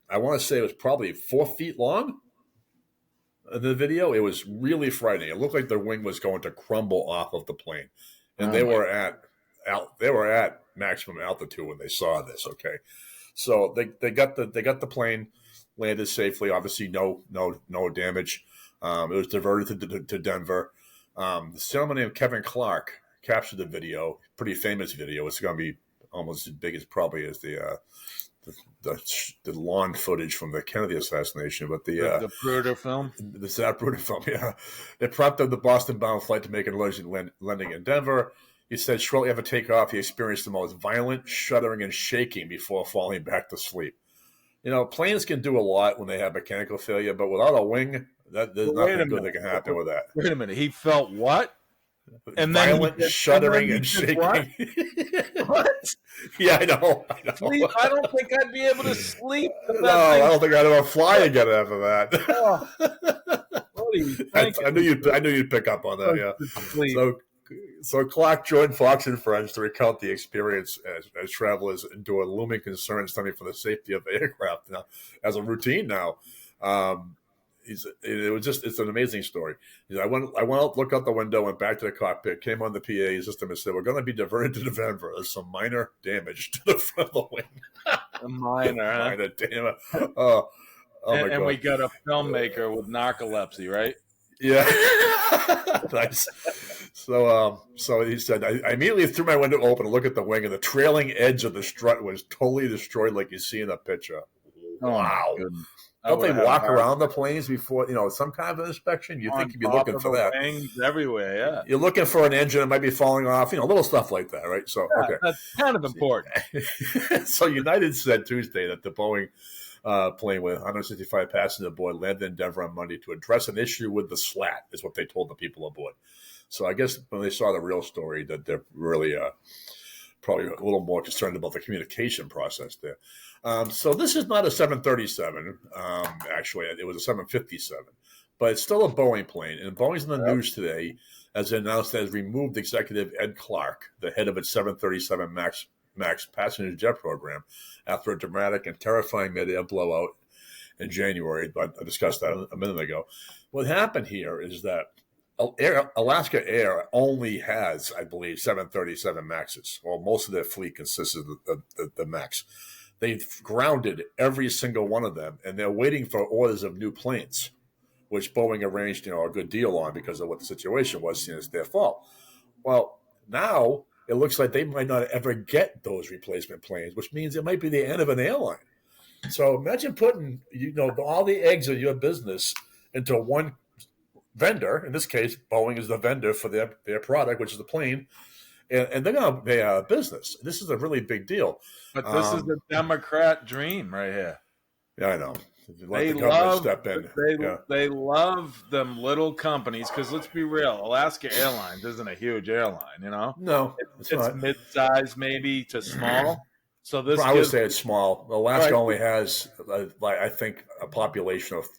I want to say it was probably 4 feet long. In the video, it was really frightening. It looked like the wing was going to crumble off of the plane, and they were at maximum altitude when they saw this. Okay, so they got the plane landed safely. Obviously, no damage. It was diverted to Denver. This gentleman named Kevin Clark captured the video. Pretty famous video. It's going to be almost as big as probably as the lawn footage from the Kennedy assassination, but the Zapruder film, the Zapruder film, yeah, it prompted the Boston-bound flight to make an emergency landing in Denver. He said shortly after takeoff, he experienced the most violent shuddering and shaking before falling back to sleep. Planes can do a lot when they have mechanical failure, but without a wing, there's nothing good that can happen with that. Wait a minute, he felt what? And violent shuddering and shaking. What? Yeah, I know. Sleep? I don't think I'd be able to sleep. No, I don't think I'd ever fly again after that. Oh. What are you thinking? I knew you'd pick up on that. Yeah. So Clark joined Fox and Friends to recount the experience as travelers endure looming concerns stemming from the safety of the aircraft. Now, as a routine now. It's an amazing story. I went out, looked out the window, went back to the cockpit, came on the PA system and said, "We're going to be diverted to Denver. There's some minor damage to the front of the wing." Minor, damn it. Oh my God. And we got a filmmaker with narcolepsy, right? Yeah. Nice. So he said, I immediately threw my window open to look at the wing, and the trailing edge of the strut was totally destroyed like you see in a picture. Oh, wow. don't they walk around the planes before, some kind of inspection? You think you'd be looking for that. Wings everywhere, yeah. You're looking for an engine that might be falling off, little stuff like that, right? So, okay. That's kind of important. So United said Tuesday that the Boeing plane with 165 passengers aboard landed in Denver on Monday to address an issue with the slat, is what they told the people aboard. So I guess when they saw the real story, that they're really probably a little more concerned about the communication process there. So this is not a 737. Actually, it was a 757. But it's still a Boeing plane. And Boeing's in the news today as it announced that it has removed executive Ed Clark, the head of its 737 MAX passenger jet program, after a dramatic and terrifying mid-air blowout in January. But I discussed that a minute ago. What happened here is that Alaska Air only has, I believe, 737 MAXs. Well, most of their fleet consists of the MAX. They've grounded every single one of them, and they're waiting for orders of new planes, which Boeing arranged, a good deal on because of what the situation was. It's their fault. Well, now it looks like they might not ever get those replacement planes, which means it might be the end of an airline. So imagine putting, all the eggs of your business into one vendor. In this case, Boeing is the vendor for their product, which is the plane, and they're going to pay out of business. This is a really big deal. But this is the Democrat dream right here. Yeah, I know. They love them little companies because let's be real, Alaska Airlines isn't a huge airline, No, it's mid-size maybe to small. So this I would say it's small. Alaska only has, I think, a population of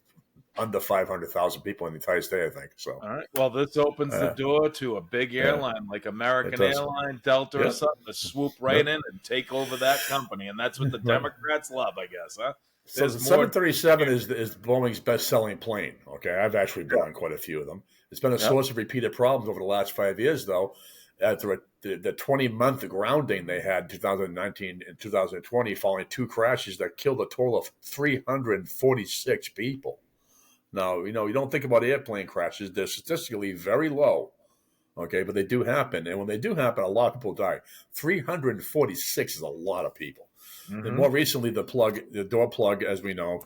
under 500,000 people in the United States, I think. So, all right. Well, this opens the door to a big airline like American Airlines, Delta, or something to swoop right in and take over that company, and that's what the Democrats love, I guess, huh? So the 737 is Boeing's best-selling plane. Okay, I've actually been on quite a few of them. It's been a source of repeated problems over the last 5 years, though. After the 20-month grounding they had in 2019 and 2020 following two crashes that killed a total of 346 people. Now, you don't think about airplane crashes. They're statistically very low, okay, but they do happen. And when they do happen, a lot of people die. 346 is a lot of people. Mm-hmm. And more recently, the door plug, as we know,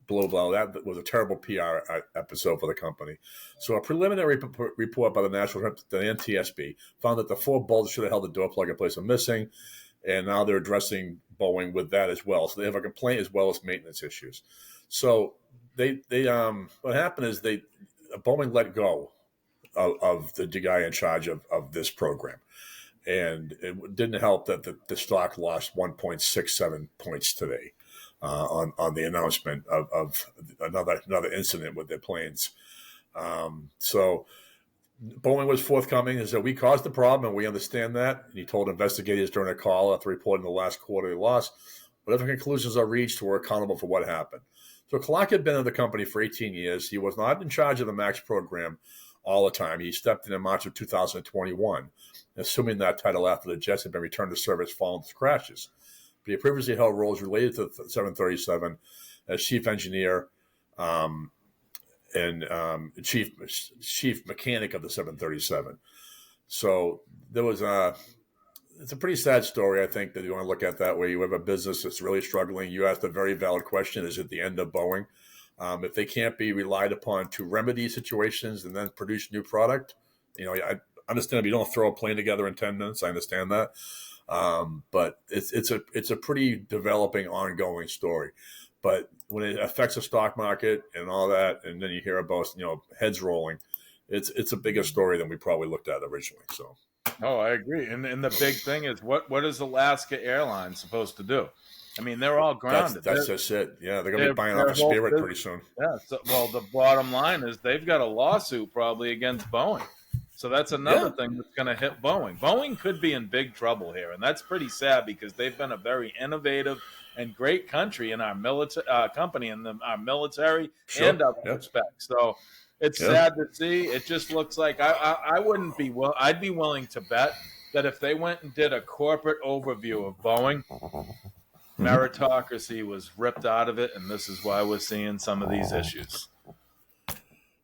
blew. That was a terrible PR episode for the company. So a preliminary report by the NTSB found that the four bolts should have held the door plug in place are missing, and now they're addressing Boeing with that as well. So they have a complaint as well as maintenance issues. So they what happened is Boeing let go of the guy in charge of this program. And it didn't help that the stock lost 1.67 points today on the announcement of another incident with their planes. So Boeing was forthcoming and said, we caused the problem and we understand that. And he told investigators during a call after reporting the last quarterly loss, whatever conclusions are reached, we're accountable for what happened. So Clark had been in the company for 18 years. He was not in charge of the MAX program all the time. He stepped in March of 2021, assuming that title after the jets had been returned to service following the crashes. But he previously held roles related to the 737 as chief engineer and chief mechanic of the 737. So there was it's a pretty sad story, I think, that you want to look at that way. You have a business that's really struggling. You asked a very valid question, is it the end of Boeing? If they can't be relied upon to remedy situations and then produce new product, I understand if you don't throw a plane together in 10 minutes. I understand that. But it's a pretty developing, ongoing story. But when it affects the stock market and all that, and then you hear about, heads rolling, it's a bigger story than we probably looked at originally. So. Oh, I agree. And the big thing is what is Alaska Airlines supposed to do? I mean, they're all grounded. That's just it. Yeah, they're going to be buying off a Spirit pretty soon. Yeah. So, well, the bottom line is they've got a lawsuit probably against Boeing. So that's another thing that's going to hit Boeing. Boeing could be in big trouble here, and that's pretty sad because they've been a very innovative and great country in our company in our military and other respects. So it's sad to see. It just looks like I wouldn't be I'd be willing to bet that if they went and did a corporate overview of Boeing, meritocracy was ripped out of it, and this is why we're seeing some of these issues.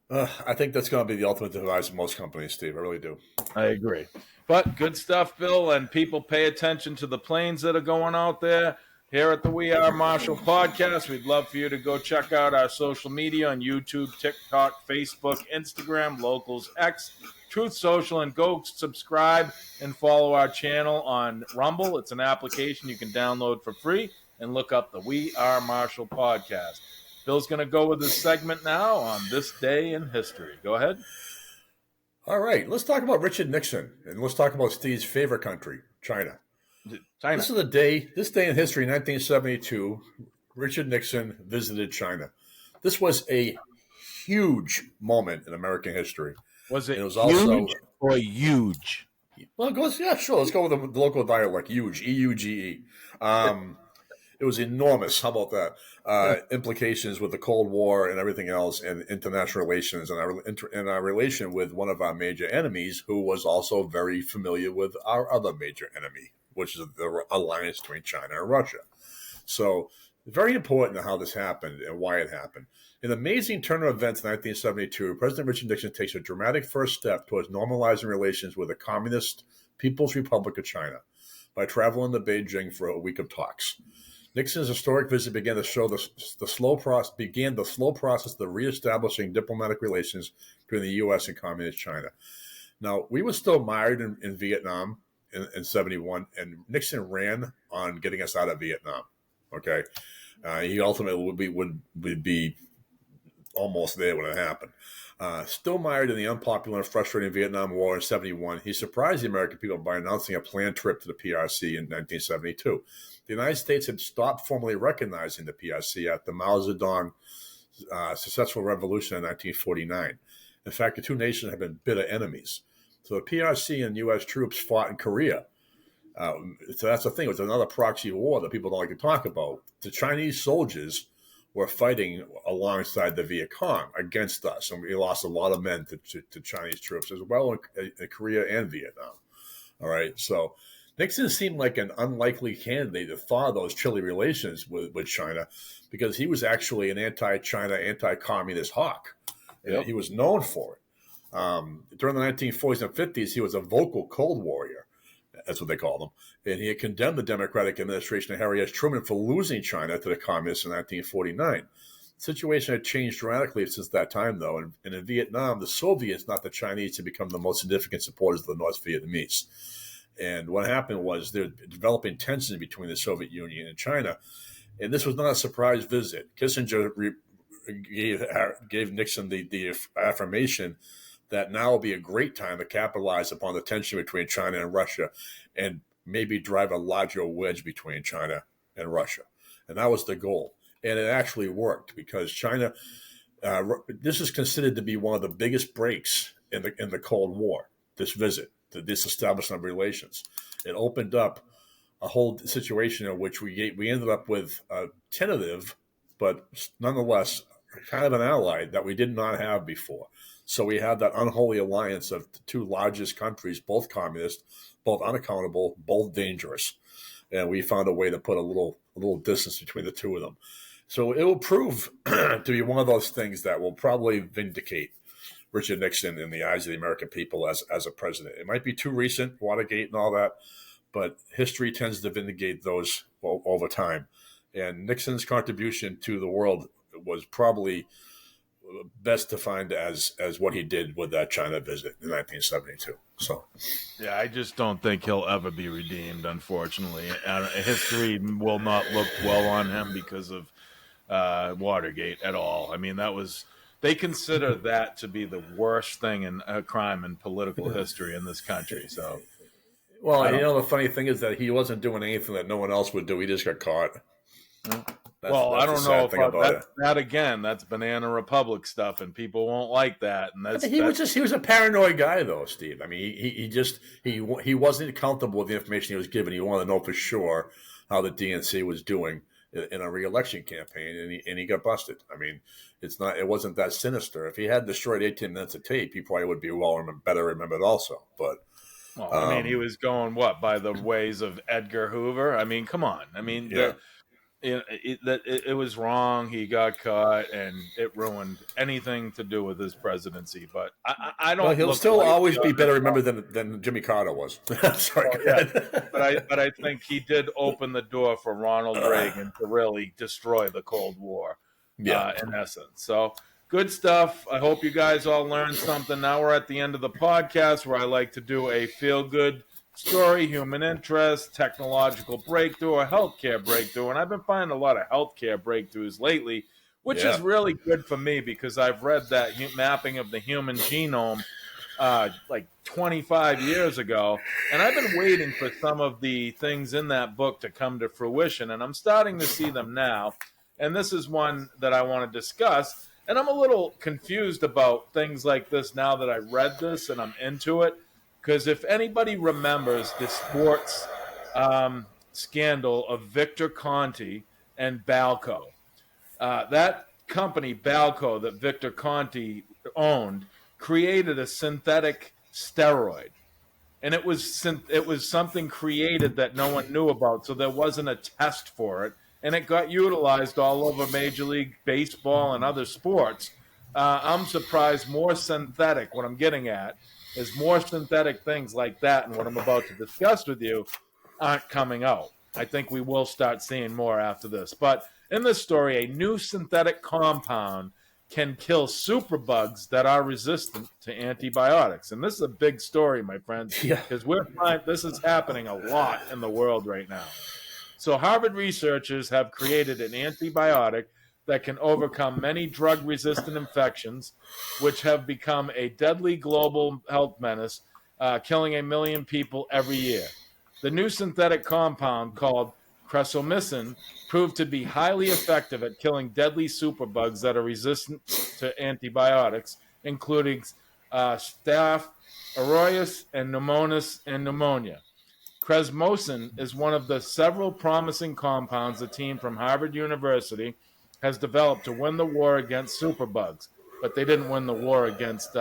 I think that's going to be the ultimate device of most companies, Steve. I really do. I agree. But good stuff, Bill, and people pay attention to the planes that are going out there. Here at the We Are Marshall podcast, we'd love for you to go check out our social media on YouTube, TikTok, Facebook, Instagram, Locals X, Truth Social, and go subscribe and follow our channel on Rumble. It's an application you can download for free and look up the We Are Marshall podcast. Bill's going to go with his segment now on This Day in History. Go ahead. All right, let's talk about Richard Nixon, and let's talk about Steve's favorite country, China. This is this day in history, 1972, Richard Nixon visited China. This was a huge moment in American history. Was it huge also, or huge? Well, sure. Let's go with the local dialect, huge, E-U-G-E. It was enormous. How about that? Implications with the Cold War and everything else, and international relations, and our relation with one of our major enemies, who was also very familiar with our other major enemy, which is the alliance between China and Russia. So, very important how this happened and why it happened. In an amazing turn of events in 1972, President Richard Nixon takes a dramatic first step towards normalizing relations with the Communist People's Republic of China by traveling to Beijing for a week of talks. Nixon's historic visit began to show the slow process of reestablishing diplomatic relations between the U.S. and Communist China. Now, we were still mired in Vietnam in 71, and Nixon ran on getting us out of Vietnam. Okay, he ultimately would be almost there when it happened. Still mired in the unpopular and frustrating Vietnam War in 71, he surprised the American people by announcing a planned trip to the PRC in 1972. The United States had stopped formally recognizing the PRC after Mao Zedong's successful revolution in 1949. In fact, the two nations had been bitter enemies. So the PRC and U.S. troops fought in Korea. So that's the thing. It was another proxy war that people don't like to talk about. The Chinese soldiers were fighting alongside the Viet Cong against us, and we lost a lot of men to Chinese troops as well in Korea and Vietnam. All right, so Nixon seemed like an unlikely candidate to thaw those chilly relations with China, because he was actually an anti-China, anti-communist hawk. Yep. He was known for it. During the 1940s and 50s, he was a vocal Cold Warrior. That's what they called him. And he had condemned the Democratic administration of Harry S. Truman for losing China to the communists in 1949. The situation had changed dramatically since that time, though. And in Vietnam, the Soviets, not the Chinese, had become the most significant supporters of the North Vietnamese. And what happened was there developing tension between the Soviet Union and China. And this was not a surprise visit. Kissinger gave Nixon the affirmation that now will be a great time to capitalize upon the tension between China and Russia and maybe drive a larger wedge between China and Russia. And that was the goal. And it actually worked, because China, this is considered to be one of the biggest breaks in the Cold War, this visit, this establishment of relations. It opened up a whole situation in which we ended up with a tentative, but nonetheless kind of an ally that we did not have before. So we had that unholy alliance of the two largest countries, both communist, both unaccountable, both dangerous. And we found a way to put a little distance between the two of them. So it will prove to be one of those things that will probably vindicate Richard Nixon in the eyes of the American people as a president. It might be too recent, Watergate and all that, but history tends to vindicate those over time. And Nixon's contribution to the world was probably best defined as what he did with that China visit in 1972. So, yeah, I just don't think he'll ever be redeemed, unfortunately. History will not look well on him because of Watergate at all. I mean, they consider that to be the worst thing in a crime in political history in this country. So, well, the funny thing is that he wasn't doing anything that no one else would do. He just got caught. That's I don't know if that again. That's Banana Republic stuff, and people won't like that. And he was a paranoid guy, though, Steve. I mean, he wasn't comfortable with the information he was given. He wanted to know for sure how the DNC was doing in a re-election campaign, and he got busted. I mean, it wasn't that sinister. If he had destroyed 18 minutes of tape, he probably would be better remembered also. But I mean, he was going by the ways of Edgar Hoover. I mean, come on. I mean, it was wrong. He got caught, and it ruined anything to do with his presidency. But I don't. Well, he'll look still always be on better this. remembered than Jimmy Carter was. Sorry, Oh, go yeah, ahead. but I think he did open the door for Ronald Reagan to really destroy the Cold War, Yeah. in essence. So good stuff. I hope you guys all learned something. Now we're at the end of the podcast where I like to do a feel-good story, human interest, technological breakthrough, a healthcare breakthrough. And I've been finding a lot of healthcare breakthroughs lately, which is really good for me because I've read that mapping of the human genome like 25 years ago, and I've been waiting for some of the things in that book to come to fruition, and I'm starting to see them now. And this is one that I want to discuss. And I'm a little confused about things like this now that I read this and I'm into it. Because if anybody remembers the sports scandal of Victor Conti and Balco, that company, Balco, that Victor Conti owned, created a synthetic steroid. And it was something created that no one knew about, so there wasn't a test for it, and it got utilized all over Major League Baseball and other sports. I'm surprised more synthetic. What I'm getting at is more synthetic things like that, and what I'm about to discuss with you aren't coming out. I think we will start seeing more after this. But in this story, a new synthetic compound can kill superbugs that are resistant to antibiotics. And this is a big story, my friends, because this is happening a lot in the world right now. So Harvard researchers have created an antibiotic that can overcome many drug-resistant infections, which have become a deadly global health menace, killing 1 million people every year. The new synthetic compound called cresomycin proved to be highly effective at killing deadly superbugs that are resistant to antibiotics, including Staph aureus and Pneumonas and pneumonia. Cresomycin is one of the several promising compounds the team from Harvard University has developed to win the war against superbugs, but they didn't win the war against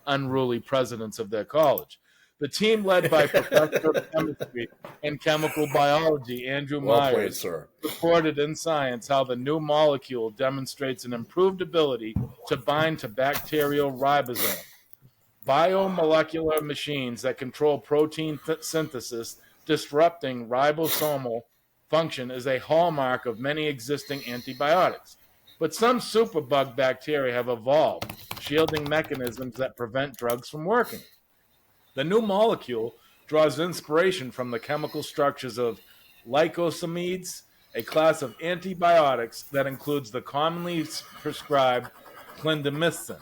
unruly presidents of their college. The team, led by Professor of Chemistry and Chemical Biology Andrew Myers, reported in Science how the new molecule demonstrates an improved ability to bind to bacterial ribosome. Biomolecular machines that control protein synthesis, disrupting ribosomal function, is a hallmark of many existing antibiotics. But some superbug bacteria have evolved, shielding mechanisms that prevent drugs from working. The new molecule draws inspiration from the chemical structures of glycosamides, a class of antibiotics that includes the commonly prescribed clindamycin.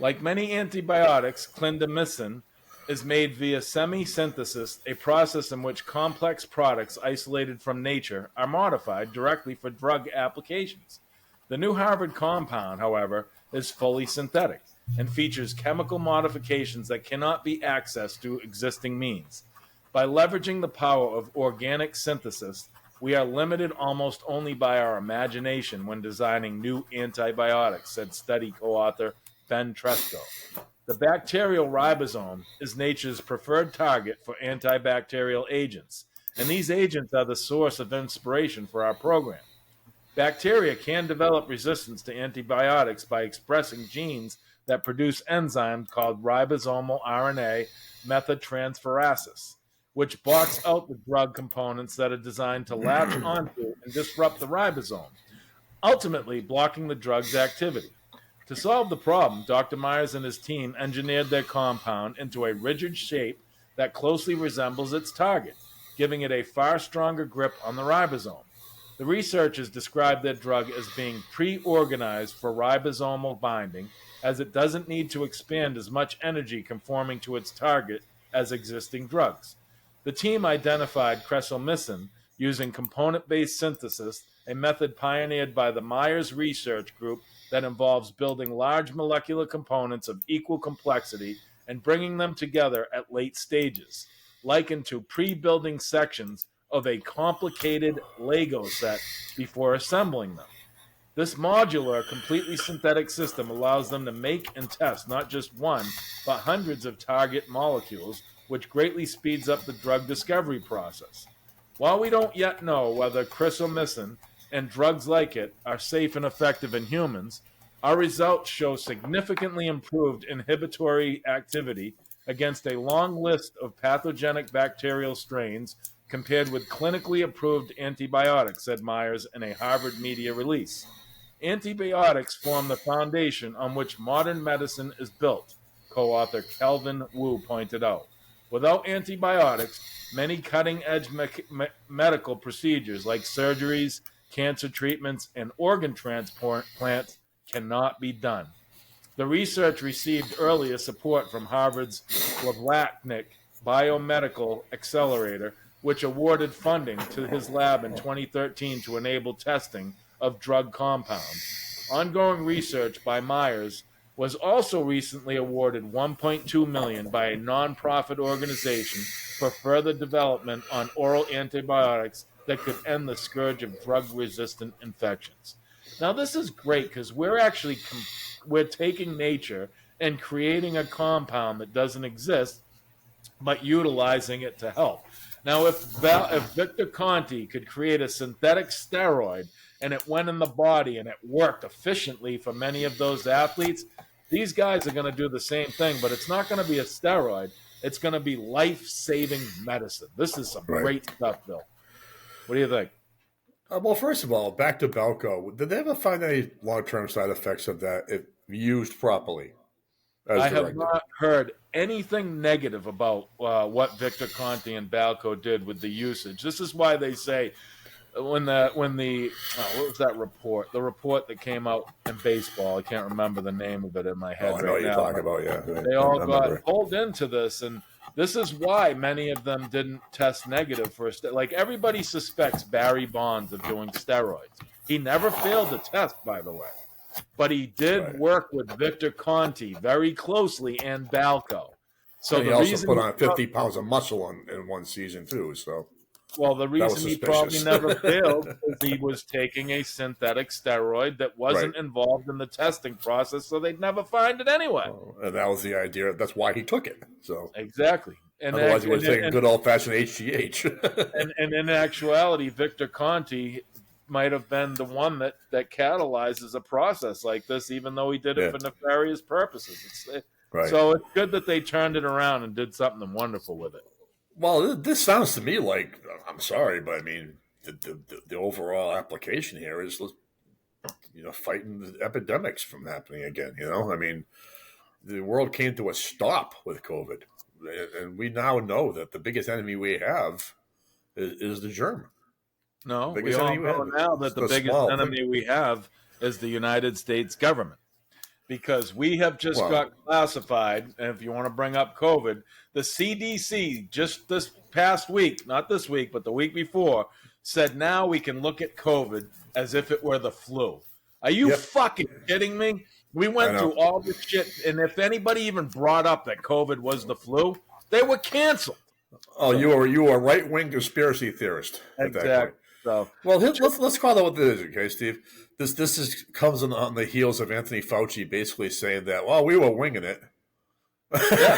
Like many antibiotics, clindamycin is made via semisynthesis, a process in which complex products isolated from nature are modified directly for drug applications. The new Harvard compound, however, is fully synthetic and features chemical modifications that cannot be accessed through existing means. By leveraging the power of organic synthesis, we are limited almost only by our imagination when designing new antibiotics, said study co-author Ben Tresco. The bacterial ribosome is nature's preferred target for antibacterial agents, and these agents are the source of inspiration for our program. Bacteria can develop resistance to antibiotics by expressing genes that produce enzymes called ribosomal RNA methyltransferases, which blocks out the drug components that are designed to latch onto and disrupt the ribosome, ultimately blocking the drug's activity. To solve the problem, Dr. Myers and his team engineered their compound into a rigid shape that closely resembles its target, giving it a far stronger grip on the ribosome. The researchers described their drug as being pre-organized for ribosomal binding, as it doesn't need to expend as much energy conforming to its target as existing drugs. The team identified cresomycin using component-based synthesis, a method pioneered by the Myers Research Group that involves building large molecular components of equal complexity and bringing them together at late stages, likened to pre-building sections of a complicated Lego set before assembling them. This modular, completely synthetic system allows them to make and test not just one, but hundreds of target molecules, which greatly speeds up the drug discovery process. While we don't yet know whether cresomycin and drugs like it are safe and effective in humans, our results show significantly improved inhibitory activity against a long list of pathogenic bacterial strains compared with clinically approved antibiotics, said Myers in a Harvard media release. Antibiotics form the foundation on which modern medicine is built, co-author Kelvin Wu pointed out. Without antibiotics, many cutting-edge medical procedures like surgeries, cancer treatments, and organ transplants cannot be done. The research received earlier support from Harvard's Blavatnik Biomedical Accelerator, which awarded funding to his lab in 2013 to enable testing of drug compounds. Ongoing research by Myers was also recently awarded $1.2 million by a nonprofit organization for further development on oral antibiotics that could end the scourge of drug-resistant infections. Now, this is great because we're taking nature and creating a compound that doesn't exist, but utilizing it to help. Now, if Victor Conti could create a synthetic steroid and it went in the body and it worked efficiently for many of those athletes, these guys are going to do the same thing, but it's not going to be a steroid. It's going to be life-saving medicine. This is some great stuff, Bill. What do you think? Well, first of all, back to Balco. Did they ever find any long-term side effects of that if used properly? I have not heard anything negative about what Victor Conti and Balco did with the usage. This is why they say when the what was that report? The report that came out in baseball. I can't remember the name of it in my head. I know what you're talking about. Yeah, they all got pulled into this, and this is why many of them didn't test negative for like everybody suspects Barry Bonds of doing steroids. He never failed the test, by the way, but he did work with Victor Conti very closely and Balco. So and he also put on 50 pounds of muscle in one season too. So. Well, the reason he probably never failed is he was taking a synthetic steroid that wasn't involved in the testing process, so they'd never find it anyway. And that was the idea. That's why he took it. So exactly. And otherwise, he was taking good old-fashioned HGH. and in actuality, Victor Conti might have been the one that catalyzes a process like this, even though he did it for nefarious purposes. So it's good that they turned it around and did something wonderful with it. Well, this sounds to me like, I'm sorry, but I mean, the overall application here is, fighting the epidemics from happening again. I mean, the world came to a stop with COVID, and we now know that the biggest enemy we have is the germ. No, we all know now that the biggest enemy we have is the United States government. Because we have just got classified, and if you want to bring up COVID, the CDC just this past week, not this week, but the week before, said now we can look at COVID as if it were the flu. Are you fucking kidding me? We went through all this shit, and if anybody even brought up that COVID was the flu, they were canceled. Oh, you are a right-wing conspiracy theorist. Exactly. So, well, let's call it what this is, okay, Steve? This comes on the heels of Anthony Fauci basically saying that, well, we were winging it. Yeah.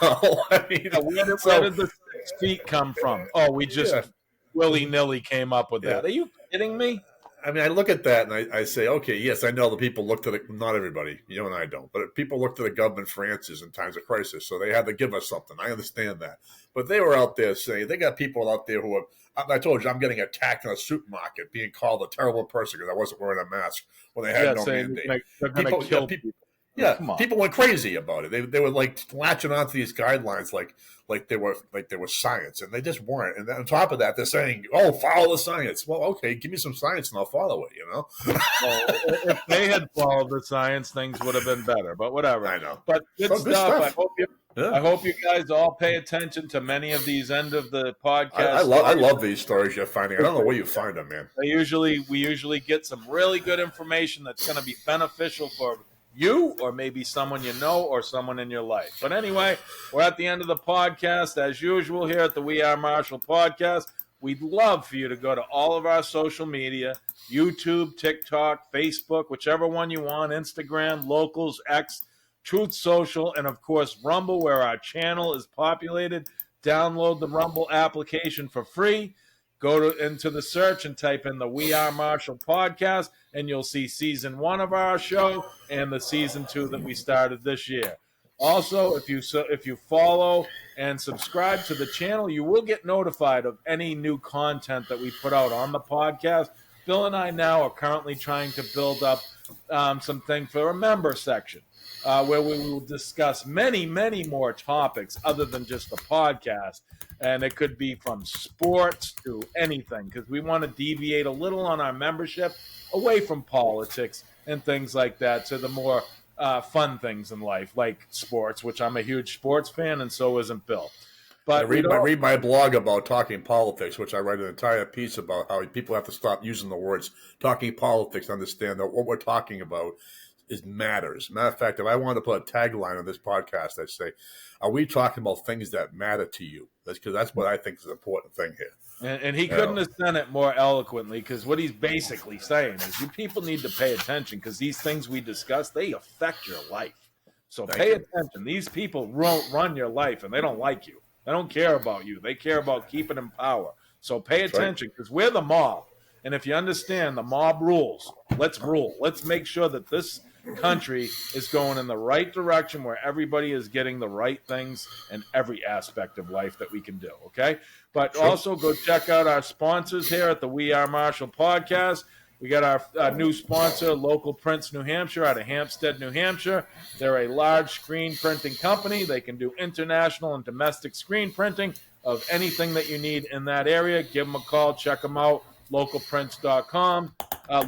I mean, where did the 6 feet come from? Oh, we just willy-nilly came up with that. Are you kidding me? I mean, I look at that and I say, okay, yes, I know the people look to not everybody, you and I don't, but people look to the government for answers in times of crisis, so they had to give us something. I understand that. But they were out there saying, they got people out there who are, I told you, I'm getting attacked in a supermarket, being called a terrible person because I wasn't wearing a mask when they had no mandate. They're going to kill people. Yeah, people went crazy about it. They were like latching onto these guidelines like they were science, and they just weren't. And then on top of that, they're saying, "Oh, follow the science." Well, okay, give me some science and I'll follow it. Well, if they had followed the science, things would have been better. But whatever. I know. But good stuff. I hope you guys all pay attention to many of these end of the podcast. I love these stories you're finding. I don't know where you find them, man. We usually get some really good information that's going to be beneficial for you or maybe someone you know or someone in your life. But anyway, we're at the end of the podcast. As usual here at the We Are Marshall podcast, we'd love for you to go to all of our social media, YouTube, TikTok, Facebook, whichever one you want, Instagram, Locals, X, Truth Social, and of course Rumble, where our channel is populated. Download the Rumble application for free. go into the search and type in the We Are Marshall podcast, and you'll see season 1 of our show and the season 2 that we started this year. Also, if you follow and subscribe to the channel, you will get notified of any new content that we put out on the podcast. Bill and I now are currently trying to build up something for a member section where we will discuss many, many more topics other than just the podcast. And it could be from sports to anything, because we want to deviate a little on our membership away from politics and things like that to the more fun things in life, like sports, which I'm a huge sports fan, and so isn't Bill. But I read my blog about talking politics, which I write an entire piece about how people have to stop using the words talking politics to understand that what we're talking about is matters. Matter of fact, if I wanted to put a tagline on this podcast, I'd say, are we talking about things that matter to you? Because that's what I think is an important thing here. And he couldn't have done it more eloquently, because what he's basically saying is you people need to pay attention, because these things we discuss, they affect your life. So pay attention. These people run your life, and they don't like you. They don't care about you. They care about keeping in power. So pay attention, because we're the mob. And if you understand, the mob rules. Let's rule. Let's make sure that this country is going in the right direction, where everybody is getting the right things in every aspect of life that we can do, okay? But also go check out our sponsors here at the We Are Marshall podcast. We got our new sponsor, Local Prints New Hampshire, out of Hampstead, New Hampshire. They're a large screen printing company. They can do international and domestic screen printing of anything that you need in that area. Give them a call. Check them out, localprints.com,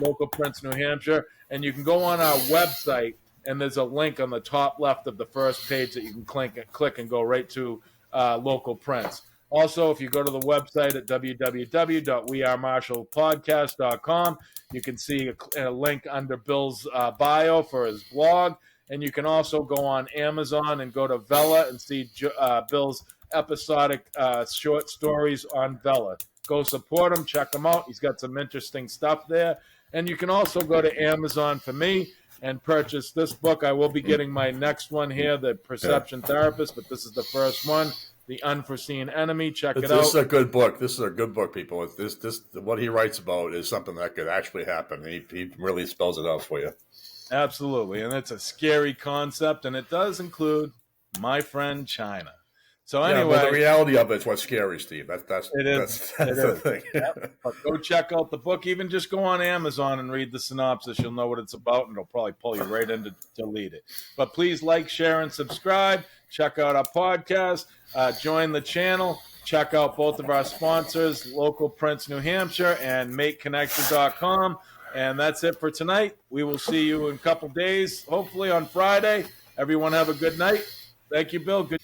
Local Prints New Hampshire. And you can go on our website, and there's a link on the top left of the first page that you can click and go right to Local Prints. Also, if you go to the website at www.wearemarshallpodcast.com, you can see a link under Bill's bio for his blog. And you can also go on Amazon and go to Vella and see Bill's episodic short stories on Vella. Go support him. Check him out. He's got some interesting stuff there. And you can also go to Amazon for me and purchase this book. I will be getting my next one here, The Perception Therapist, but this is the first one, The Unforeseen Enemy. Check it out. This is a good book. This is a good book, people. This what he writes about is something that could actually happen. He really spells it out for you. Absolutely. And it's a scary concept, and it does include my friend China. So anyway, well, the reality of it's what's scary, Steve. That's the thing. Yep. But go check out the book. Even just go on Amazon and read the synopsis. You'll know what it's about, and it'll probably pull you right in to read it. But please like, share, and subscribe. Check out our podcast. Join the channel. Check out both of our sponsors, Local Prints New Hampshire and MakeConnection.com. And that's it for tonight. We will see you in a couple days, hopefully on Friday. Everyone have a good night. Thank you, Bill. Good.